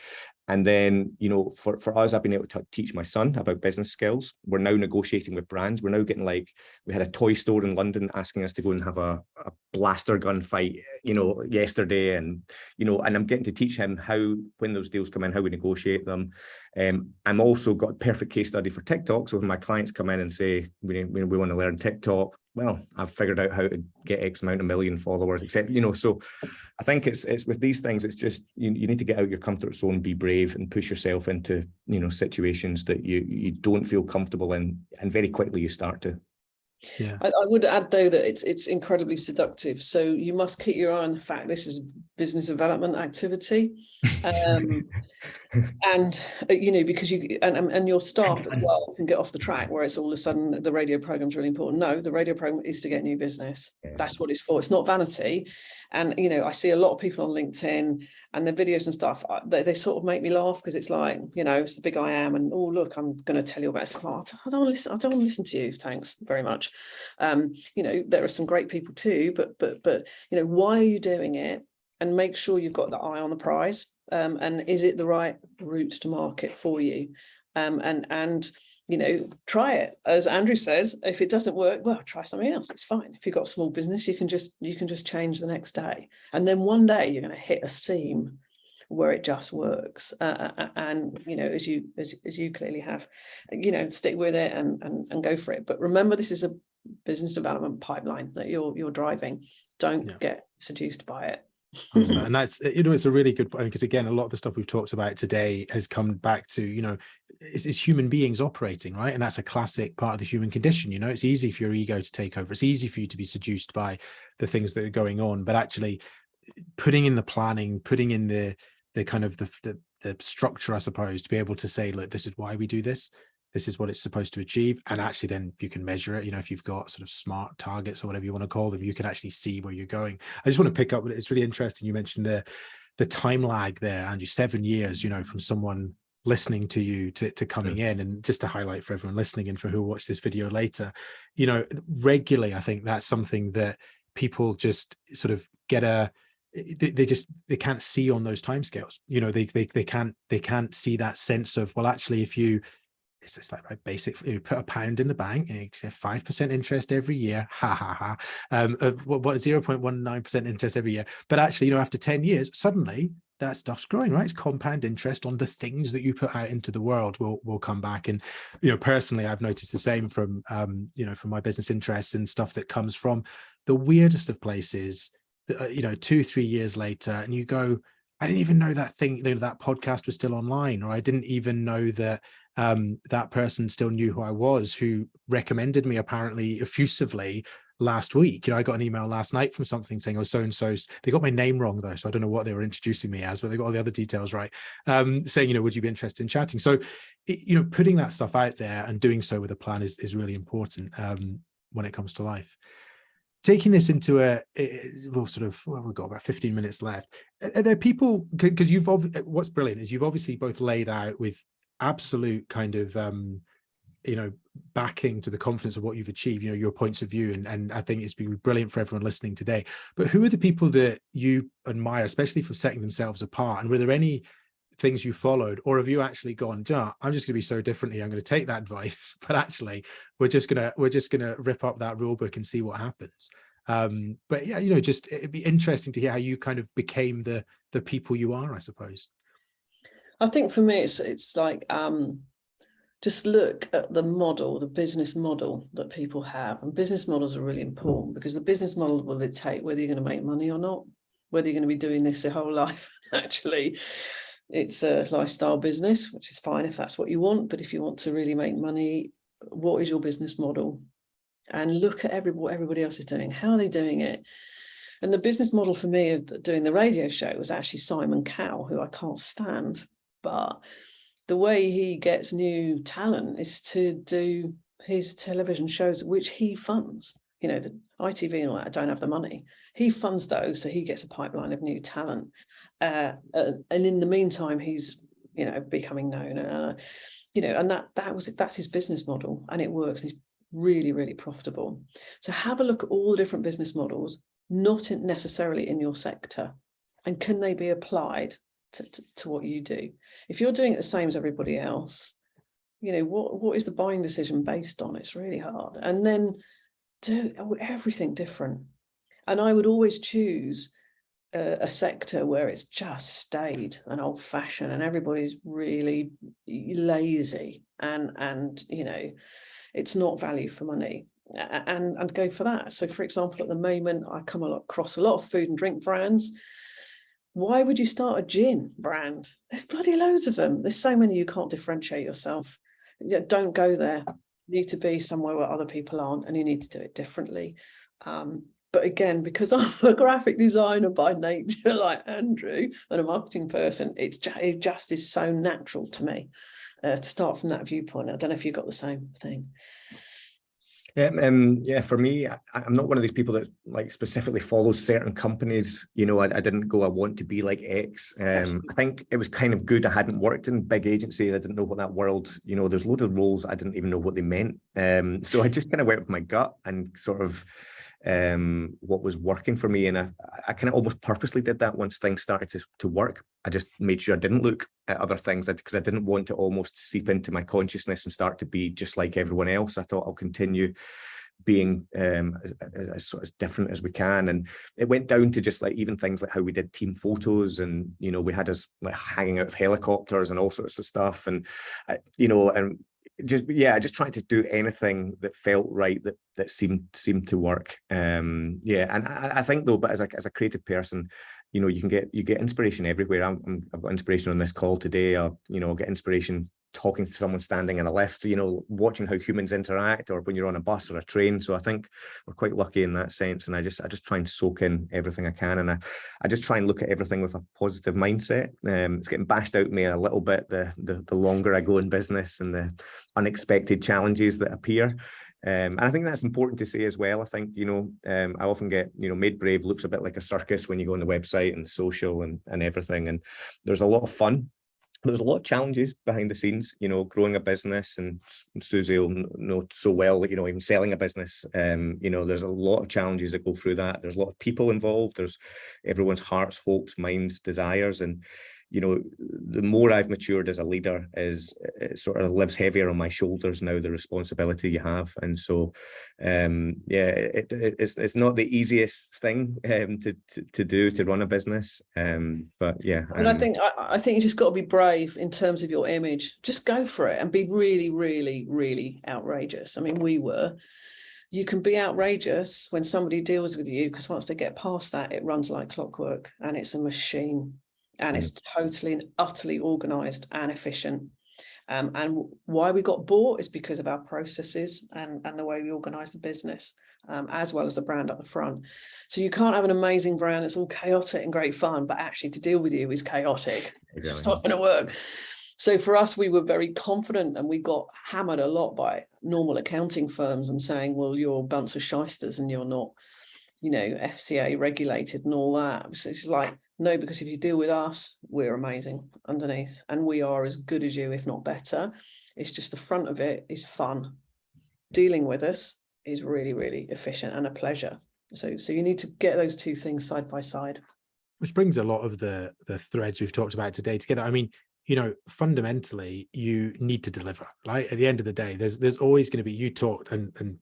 And then, for us, I've been able to teach my son about business skills. We're now negotiating with brands. We're now getting, like, we had a toy store in London asking us to go and have a blaster gun fight, yesterday. And, and I'm getting to teach him how, when those deals come in, how we negotiate them. I'm also got a perfect case study for TikTok. So when my clients come in and say, we want to learn TikTok, well, I've figured out how to get X amount of million followers, except, you know, so I think it's with these things, it's just, you need to get out your comfort zone, be brave and push yourself into, you know, situations that you don't feel comfortable in, and very quickly you start to. Yeah. I would add though that it's incredibly seductive. So you must keep your eye on the fact this is business development activity. And you know, because you and your staff as well can get off the track where it's all of a sudden the radio program's really important. No, the radio program is to get new business. Yeah. That's what it's for. It's not vanity. And you know, I see a lot of people on LinkedIn and their videos and stuff, they sort of make me laugh, because it's like, you know, it's the big I am, and oh look, I'm going to tell you about it. I don't want to listen to you, thanks very much. You know, there are some great people too, but you know, why are you doing it? And make sure you've got the eye on the prize. And is it the right route to market for you? And you know, try it. As Andrew says, if it doesn't work, well, try something else. It's fine. If you've got a small business, you can just change the next day. And then one day you're going to hit a seam where it just works. And you know, as you clearly have, you know, stick with it and go for it. But remember, this is a business development pipeline that you're driving. Don't get seduced by it. And that's, you know, it's a really good point, because again, a lot of the stuff we've talked about today has come back to, you know, it's human beings operating, right? And that's a classic part of the human condition. You know, it's easy for your ego to take over. It's easy for you to be seduced by the things that are going on, but actually putting in the planning, putting in the kind of the structure, I suppose, to be able to say, look, this is why we do this. This is what it's supposed to achieve. And actually then you can measure it. You know, if you've got sort of smart targets or whatever you want to call them, you can actually see where you're going. I just want to pick up, it's really interesting. You mentioned the time lag there, Andrew, 7 years, you know, from someone listening to you to coming in. And just to highlight for everyone listening and for who will watch this video later, you know, regularly, I think that's something that people just sort of get they can't see on those timescales. You know, they can't see that sense of, well, actually, if you, it's like right, basic, you put £1 in the bank and you get 5% interest every year, what 0.19% interest every year. But actually, you know, after 10 years, suddenly that stuff's growing, right? It's compound interest on the things that you put out into the world will come back. And, you know, personally, I've noticed the same from, you know, from my business interests and stuff that comes from the weirdest of places, you know, 2-3 years later, and you go, I didn't even know that thing, you know, that podcast was still online, or I didn't even know that that person still knew who I was, who recommended me apparently effusively last week. You know, I got an email last night from something saying, oh, so-and-so's, they got my name wrong though, so I don't know what they were introducing me as, but they got all the other details right, saying, you know, would you be interested in chatting? So, you know, putting that stuff out there and doing so with a plan is really important when it comes to life. Taking this into we've got about 15 minutes left. Are there people, because what's brilliant is you've obviously both laid out with absolute kind of, you know, backing to the confidence of what you've achieved, you know, your points of view. And I think it's been brilliant for everyone listening today. But who are the people that you admire, especially for setting themselves apart? And were there any things you followed, or have you actually gone, I'm just going to be so different here, I'm going to take that advice, but actually we're just gonna rip up that rule book and see what happens? But yeah, you know, just it'd be interesting to hear how you kind of became the people you are, I suppose. I think for me, it's like just look at the model, the business model that people have. And business models are really important, because the business model will dictate whether you're going to make money or not, whether you're going to be doing this your whole life. Actually, it's a lifestyle business, which is fine if that's what you want. But if you want to really make money, what is your business model? And look at what everybody else is doing. How are they doing it? And the business model for me of doing the radio show was actually Simon Cowell, who I can't stand. But the way he gets new talent is to do his television shows, which he funds. You know, the ITV and all that don't have the money. He funds those, so he gets a pipeline of new talent. And in the meantime, he's, you know, becoming known. You know, and that's his business model, and it works. He's really, really profitable. So have a look at all the different business models, not necessarily in your sector, and can they be applied to what you do? If you're doing it the same as everybody else, you know, what is the buying decision based on? It's really hard. And then do everything different. And I would always choose a sector where it's just staid and old fashioned and everybody's really lazy and you know, it's not value for money. and go for that. So for example, at the moment, I come across a lot of food and drink brands. Why would you start a gin brand? There's bloody loads of them. There's so many, you can't differentiate yourself. Don't go there. You need to be somewhere where other people aren't, and you need to do it differently. But again, because I'm a graphic designer by nature, like Andrew, and a marketing person, it just is so natural to me to start from that viewpoint. I don't know if you got the same thing. Yeah, for me, I'm not one of these people that like specifically follows certain companies. You know, I didn't go, I want to be like X. I think it was kind of good. I hadn't worked in big agencies. I didn't know what that world, you know, there's loads of roles I didn't even know what they meant. So I just kind of went with my gut and sort of what was working for me. And I kind of almost purposely did that once things started to work. I just made sure I didn't look at other things because I didn't want to almost seep into my consciousness and start to be just like everyone else. I thought I'll continue being as sort of different as we can. And it went down to just like even things like how we did team photos, and you know, we had us like hanging out of helicopters and all sorts of stuff, and you know, and just trying to do anything that felt right, that seemed to work. And I think though, but as a creative person, you know, you get inspiration everywhere. I've got inspiration on this call today. I'll get inspiration talking to someone standing in a lift, you know, watching how humans interact, or when you're on a bus or a train. So I think we're quite lucky in that sense. And I just try and soak in everything I can. And I just try and look at everything with a positive mindset. It's getting bashed out of me a little bit, the longer I go in business and the unexpected challenges that appear. And I think that's important to say as well. I think, you know, I often get, you know, Made Brave looks a bit like a circus when you go on the website and social and everything. And there's a lot of fun. There's a lot of challenges behind the scenes, you know, growing a business, and Susie will know so well, you know, even selling a business, you know, there's a lot of challenges that go through that. There's a lot of people involved. There's everyone's hearts, hopes, minds, desires. And, you know, the more I've matured as a leader, it sort of lives heavier on my shoulders now, the responsibility you have. And so, it's not the easiest thing to do, to run a business. But yeah. And I think you just got to be brave in terms of your image. Just go for it and be really, really, really outrageous. I mean, you can be outrageous when somebody deals with you, because once they get past that, it runs like clockwork, and it's a machine. And it's totally and utterly organized and efficient. And why we got bought is because of our processes and the way we organize the business, as well as the brand up the front. So you can't have an amazing brand that's all chaotic and great fun, but actually to deal with you is chaotic. It's just not going to work. So for us, we were very confident, and we got hammered a lot by normal accounting firms and saying, well, you're a bunch of shysters and you're not, you know, FCA regulated and all that. So it's like, no, because if you deal with us, we're amazing underneath, and we are as good as you, if not better. It's just the front of it is fun. Dealing with us is really, really efficient and a pleasure. So you need to get those two things side by side. Which brings a lot of the threads we've talked about today together. I mean, you know, fundamentally, you need to deliver, right? At the end of the day, there's always going to be, you talked and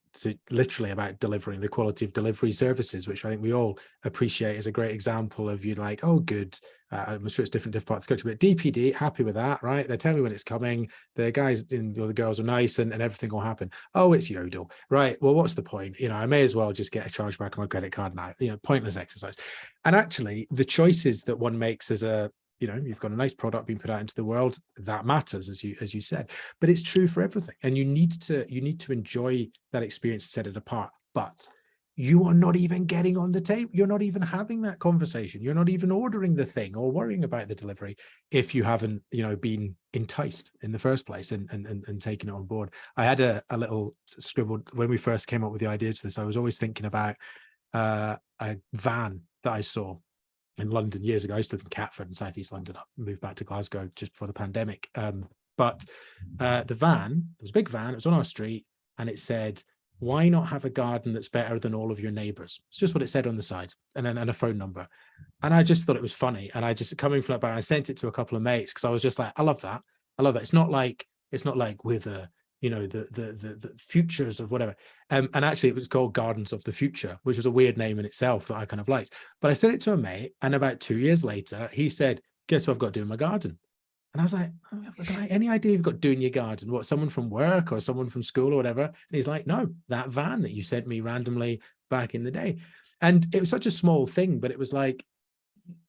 literally about delivering, the quality of delivery services, which I think we all appreciate as a great example of, you like, oh, good. I'm sure it's different parts of the country, but DPD, happy with that, right? They tell me when it's coming. The guys and the girls are nice, and everything will happen. Oh, it's Yodel, right? Well, what's the point? You know, I may as well just get a chargeback on my credit card now. You know, pointless exercise. And actually, the choices that one makes as a, you know, you've got a nice product being put out into the world, that matters, as you said. But it's true for everything, and you need to enjoy that experience to set it apart. But you are not even getting on the table. You're not even having that conversation. You're not even ordering the thing or worrying about the delivery if you haven't, you know, been enticed in the first place and taken it on board. I had a little scribble when we first came up with the ideas for this. I was always thinking about a van that I saw in London years ago. I used to live in Catford in Southeast London. I moved back to Glasgow just before the pandemic. But the van, it was a big van, it was on our street, and it said, why not have a garden that's better than all of your neighbors? It's just what it said on the side, and then a phone number. And I just thought it was funny. And I just, coming from that background, I sent it to a couple of mates, because I was just like, I love that. It's not like with a, you know, the futures of whatever. And actually it was called Gardens of the Future, which was a weird name in itself that I kind of liked. But I sent it to a mate, and about 2 years later, he said, guess what I've got to do in my garden? And I was like, oh, any idea you've got doing your garden? What, someone from work or someone from school or whatever? And he's like, no, that van that you sent me randomly back in the day. And it was such a small thing, but it was like,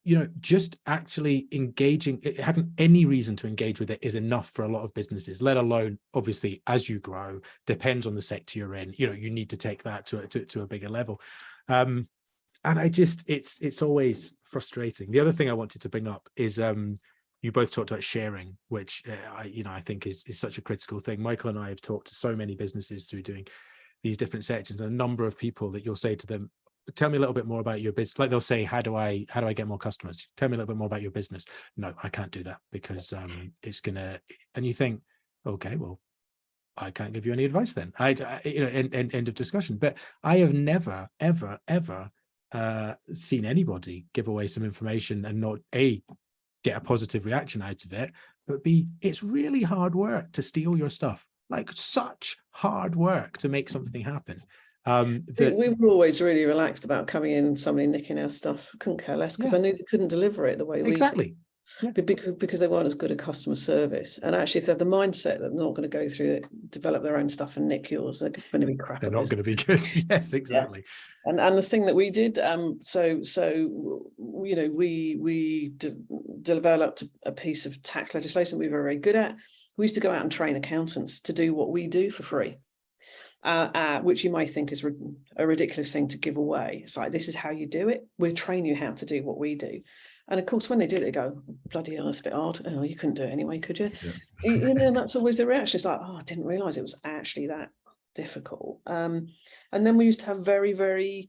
you know, just actually engaging, having any reason to engage with it is enough for a lot of businesses, let alone, obviously, as you grow, depends on the sector you're in, you know, you need to take that to a bigger level. And I just, it's always frustrating. The other thing I wanted to bring up is, you both talked about sharing, which I think is such a critical thing. Michael and I have talked to so many businesses through doing these different sections, and a number of people that you'll say to them, tell me a little bit more about your business. Like they'll say, how do I get more customers? Tell me a little bit more about your business. No, I can't do that because it's gonna, and you think, okay, well, I can't give you any advice then. End of discussion. But I have never, ever, ever seen anybody give away some information and not A, get a positive reaction out of it, but B, it's really hard work to steal your stuff. Like such hard work to make something happen. We were always really relaxed about coming in, somebody nicking our stuff. Couldn't care less because I knew they couldn't deliver it the way we exactly. did. Because they weren't as good at customer service. And actually, if they have the mindset that they're not going to go through it, develop their own stuff and nick yours, they're going to be crap. They're not going to be good. Yes, exactly. Yeah. And the thing that we did, we developed a piece of tax legislation we were very good at. We used to go out and train accountants to do what we do for free. Which you might think is a ridiculous thing to give away. It's like, this is how you do it. We'll train you how to do what we do. And of course, when they do it, they go, bloody hell, it's a bit hard. Oh, you couldn't do it anyway, could you? Yeah. And that's always the reaction. It's like, oh, I didn't realize it was actually that difficult. And then we used to have very, very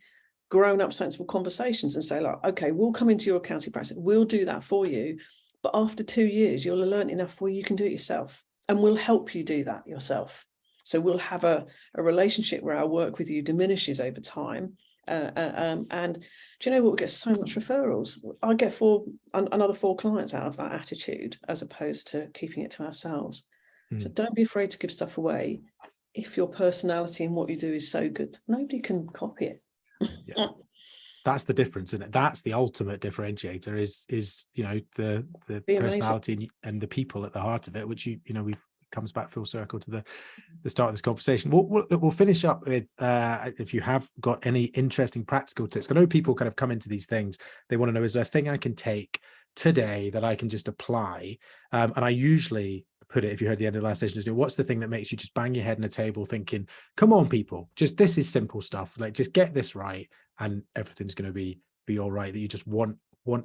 grown-up, sensible conversations and say, like, okay, we'll come into your accounting practice. We'll do that for you. But after 2 years, you'll have learned enough where you can do it yourself. And we'll help you do that yourself. So we'll have a relationship where our work with you diminishes over time. And do you know what? We get so much referrals. I get another 4 clients out of that attitude, as opposed to keeping it to ourselves. So don't be afraid to give stuff away. If your personality and what you do is so good, nobody can copy it. Yeah. That's the difference, isn't it? That's the ultimate differentiator is the personality and the people at the heart of it, which comes back full circle to the start of this conversation. We'll finish up with if you have got any interesting practical tips. I know people kind of come into these things, they want to know, is there a thing I can take today that I can just apply? And I usually put it, if you heard the end of the last session, is what's the thing that makes you just bang your head on the table thinking, come on people, just this is simple stuff, like just get this right and everything's going to be all right, that you just want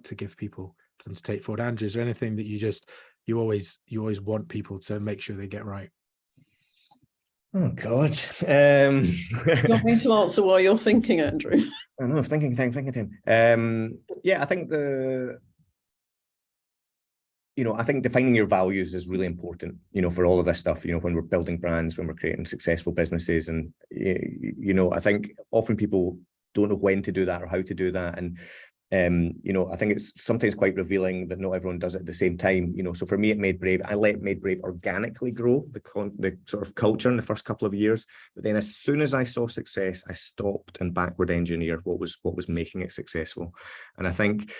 to give people for them to take forward. Andrew, is there anything that you always want people to make sure they get right? Oh God. You're going to answer while you're thinking, Andrew. I know, thinking time. I think I think defining your values is really important, for all of this stuff, when we're building brands, when we're creating successful businesses. And, I think often people don't know when to do that or how to do that. And, I think it's sometimes quite revealing that not everyone does it at the same time. So for me at Made Brave, I let Made Brave organically grow the sort of culture in the first couple of years. But then as soon as I saw success, I stopped and backward engineered what was making it successful. And I think,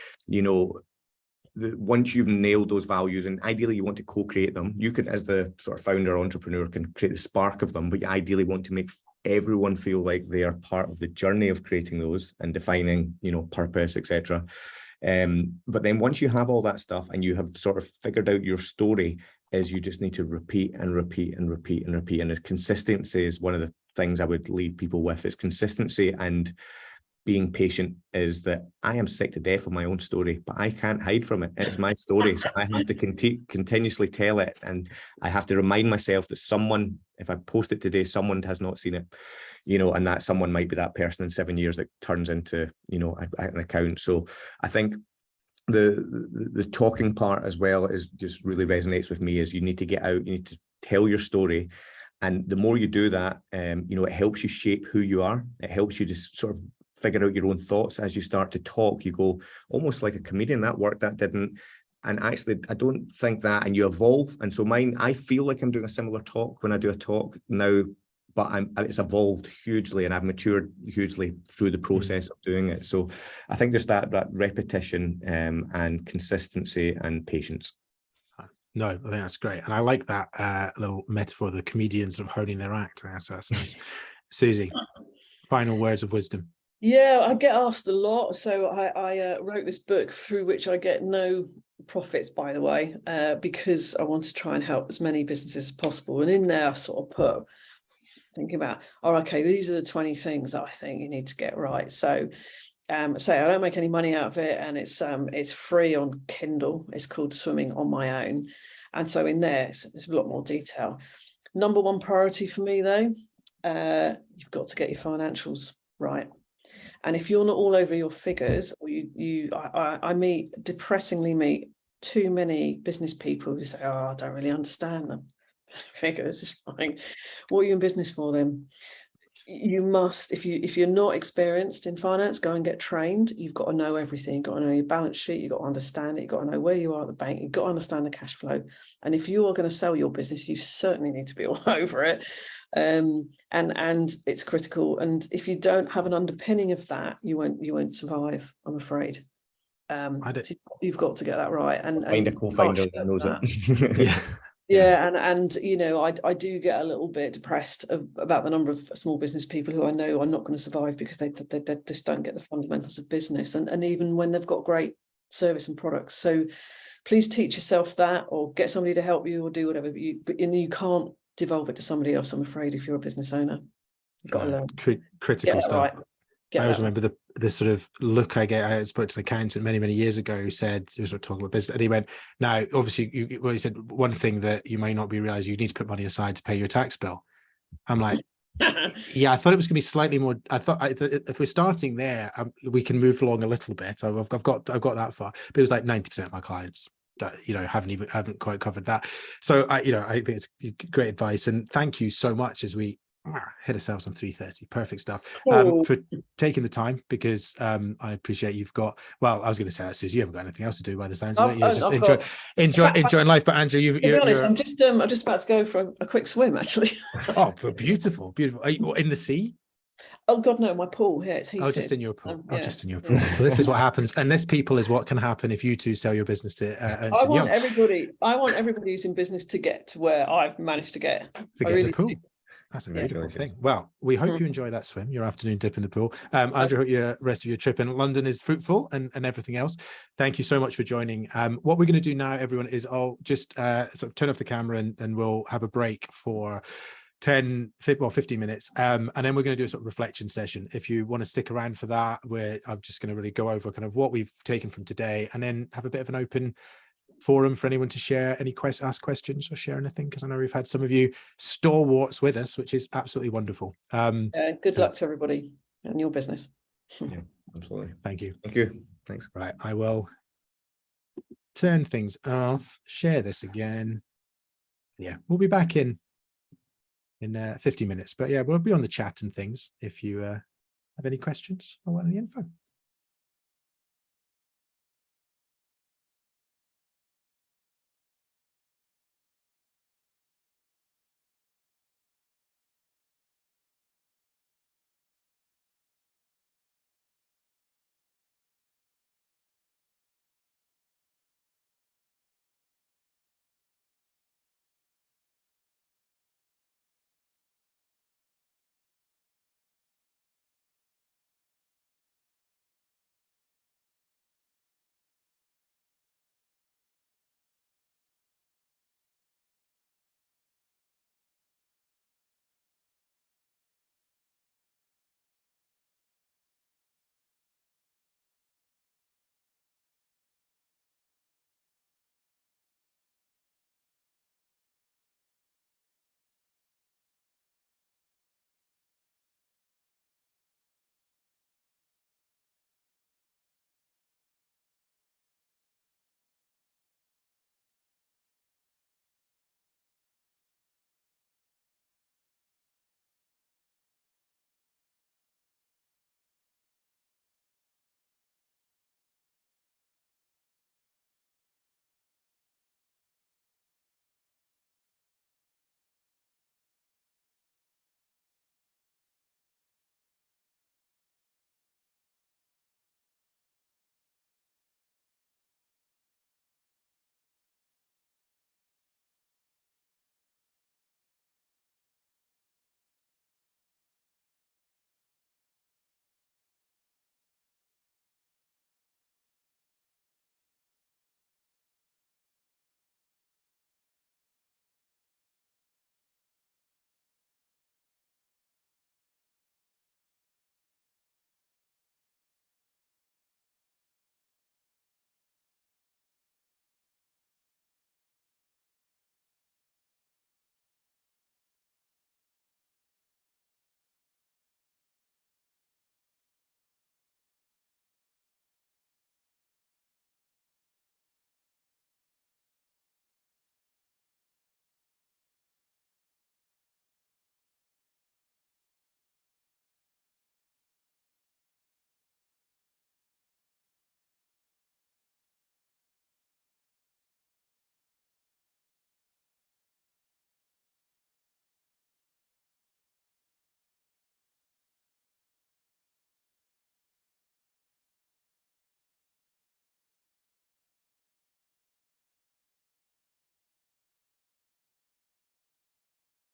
once you've nailed those values, and ideally you want to co-create them, you could, as the sort of founder entrepreneur, can create the spark of them, but you ideally want to make everyone feel like they are part of the journey of creating those and defining, purpose, etc. But then once you have all that stuff and you have sort of figured out your story, is you just need to repeat and repeat and repeat and repeat. And consistency is one of the things I would leave people with. Is consistency and being patient. Is that I am sick to death of my own story, but I can't hide from it. It's my story, so I have to continuously tell it, and I have to remind myself that someone, if I post it today, someone has not seen it, and that someone might be that person in 7 years that turns into an account. So I think the talking part as well is just really resonates with me. Is you need to get out, you need to tell your story. And the more you do that, it helps you shape who you are. It helps you just sort of figure out your own thoughts as you start to talk. You go almost like a comedian. That worked, that didn't. And actually, I don't think that, and you evolve. And so I feel like I'm doing a similar talk when I do a talk now, but it's evolved hugely and I've matured hugely through the process of doing it. So I think there's that repetition and consistency and patience. No, I think that's great. And I like that little metaphor, the comedians of honing their act. So that's nice. Susie, final words of wisdom. Yeah, I get asked a lot. So I wrote this book through which I get no profits, by the way, because I want to try and help as many businesses as possible. And in there, I sort of put, thinking about, oh, okay, these are the 20 things that I think you need to get right. So say I don't make any money out of it, and it's free on Kindle. It's called Swimming on My Own. And so in there, it's a lot more detail. Number one priority for me, though, you've got to get your financials right. And if you're not all over your figures, or I depressingly meet too many business people who say, oh, I don't really understand the figures. It's like, what are you in business for then? You must, if you're not experienced in finance, go and get trained. You've got to know everything. You've got to know your balance sheet. You've got to understand it. You've got to know where you are at the bank. You've got to understand the cash flow. And if you are going to sell your business, you certainly need to be all over it. And it's critical. And if you don't have an underpinning of that, you won't survive, I'm afraid. So you've got to get that right. And find a co-founder that knows it. Yeah. Yeah, and you know, I do get a little bit depressed about the number of small business people who I know are not going to survive because they just don't get the fundamentals of business, and even when they've got great service and products. So please teach yourself that, or get somebody to help you, or do whatever. But you can't devolve it to somebody else, I'm afraid, if you're a business owner. You've got to learn. Critical stuff. Right. I always remember the sort of look I get. I spoke to an accountant many years ago who said, he was talking about business, and he went, now obviously he said one thing that you may not be realizing, you need to put money aside to pay your tax bill. I'm like, yeah, I thought it was going to be slightly more. I thought if we're starting there, we can move along a little bit. I've got that far, but it was like 90% of my clients that haven't quite covered that. So I think it's great advice, and thank you so much as we hit ourselves on 3:30. Perfect stuff. For taking the time, because I appreciate you've got, well, I was going to say that, Susie, you haven't got anything else to do by the sounds of it. You're just enjoying life. But Andrew, to be honest, I'm just about to go for a quick swim, actually. Oh, beautiful. Are you in the sea? Oh God, no, my pool. Yeah, it's heated. Oh, just in your pool. Yeah. Just in your pool. Well, this is what happens, and this, people, is what can happen if you two sell your business to Ernst & Young. I want everybody who's in business to get to where I've managed to get. The pool. That's a very different thing. Well, we hope you enjoy that swim, your afternoon dip in the pool. Andrew, hope your rest of your trip in London is fruitful and everything else. Thank you so much for joining. What we're going to do now, everyone, is I'll just sort of turn off the camera and we'll have a break for 15 minutes. And then we're going to do a sort of reflection session. If you want to stick around for that, I'm just going to really go over kind of what we've taken from today, and then have a bit of an open forum for anyone to share any ask questions or share anything, because I know we've had some of you stalwarts with us, which is absolutely wonderful. Good luck to everybody and your business. Yeah, absolutely. Thank you. Thanks. Right, I will turn things off, share this again. Yeah, we'll be back in 50 minutes, but yeah, we'll be on the chat and things if you have any questions or want any info.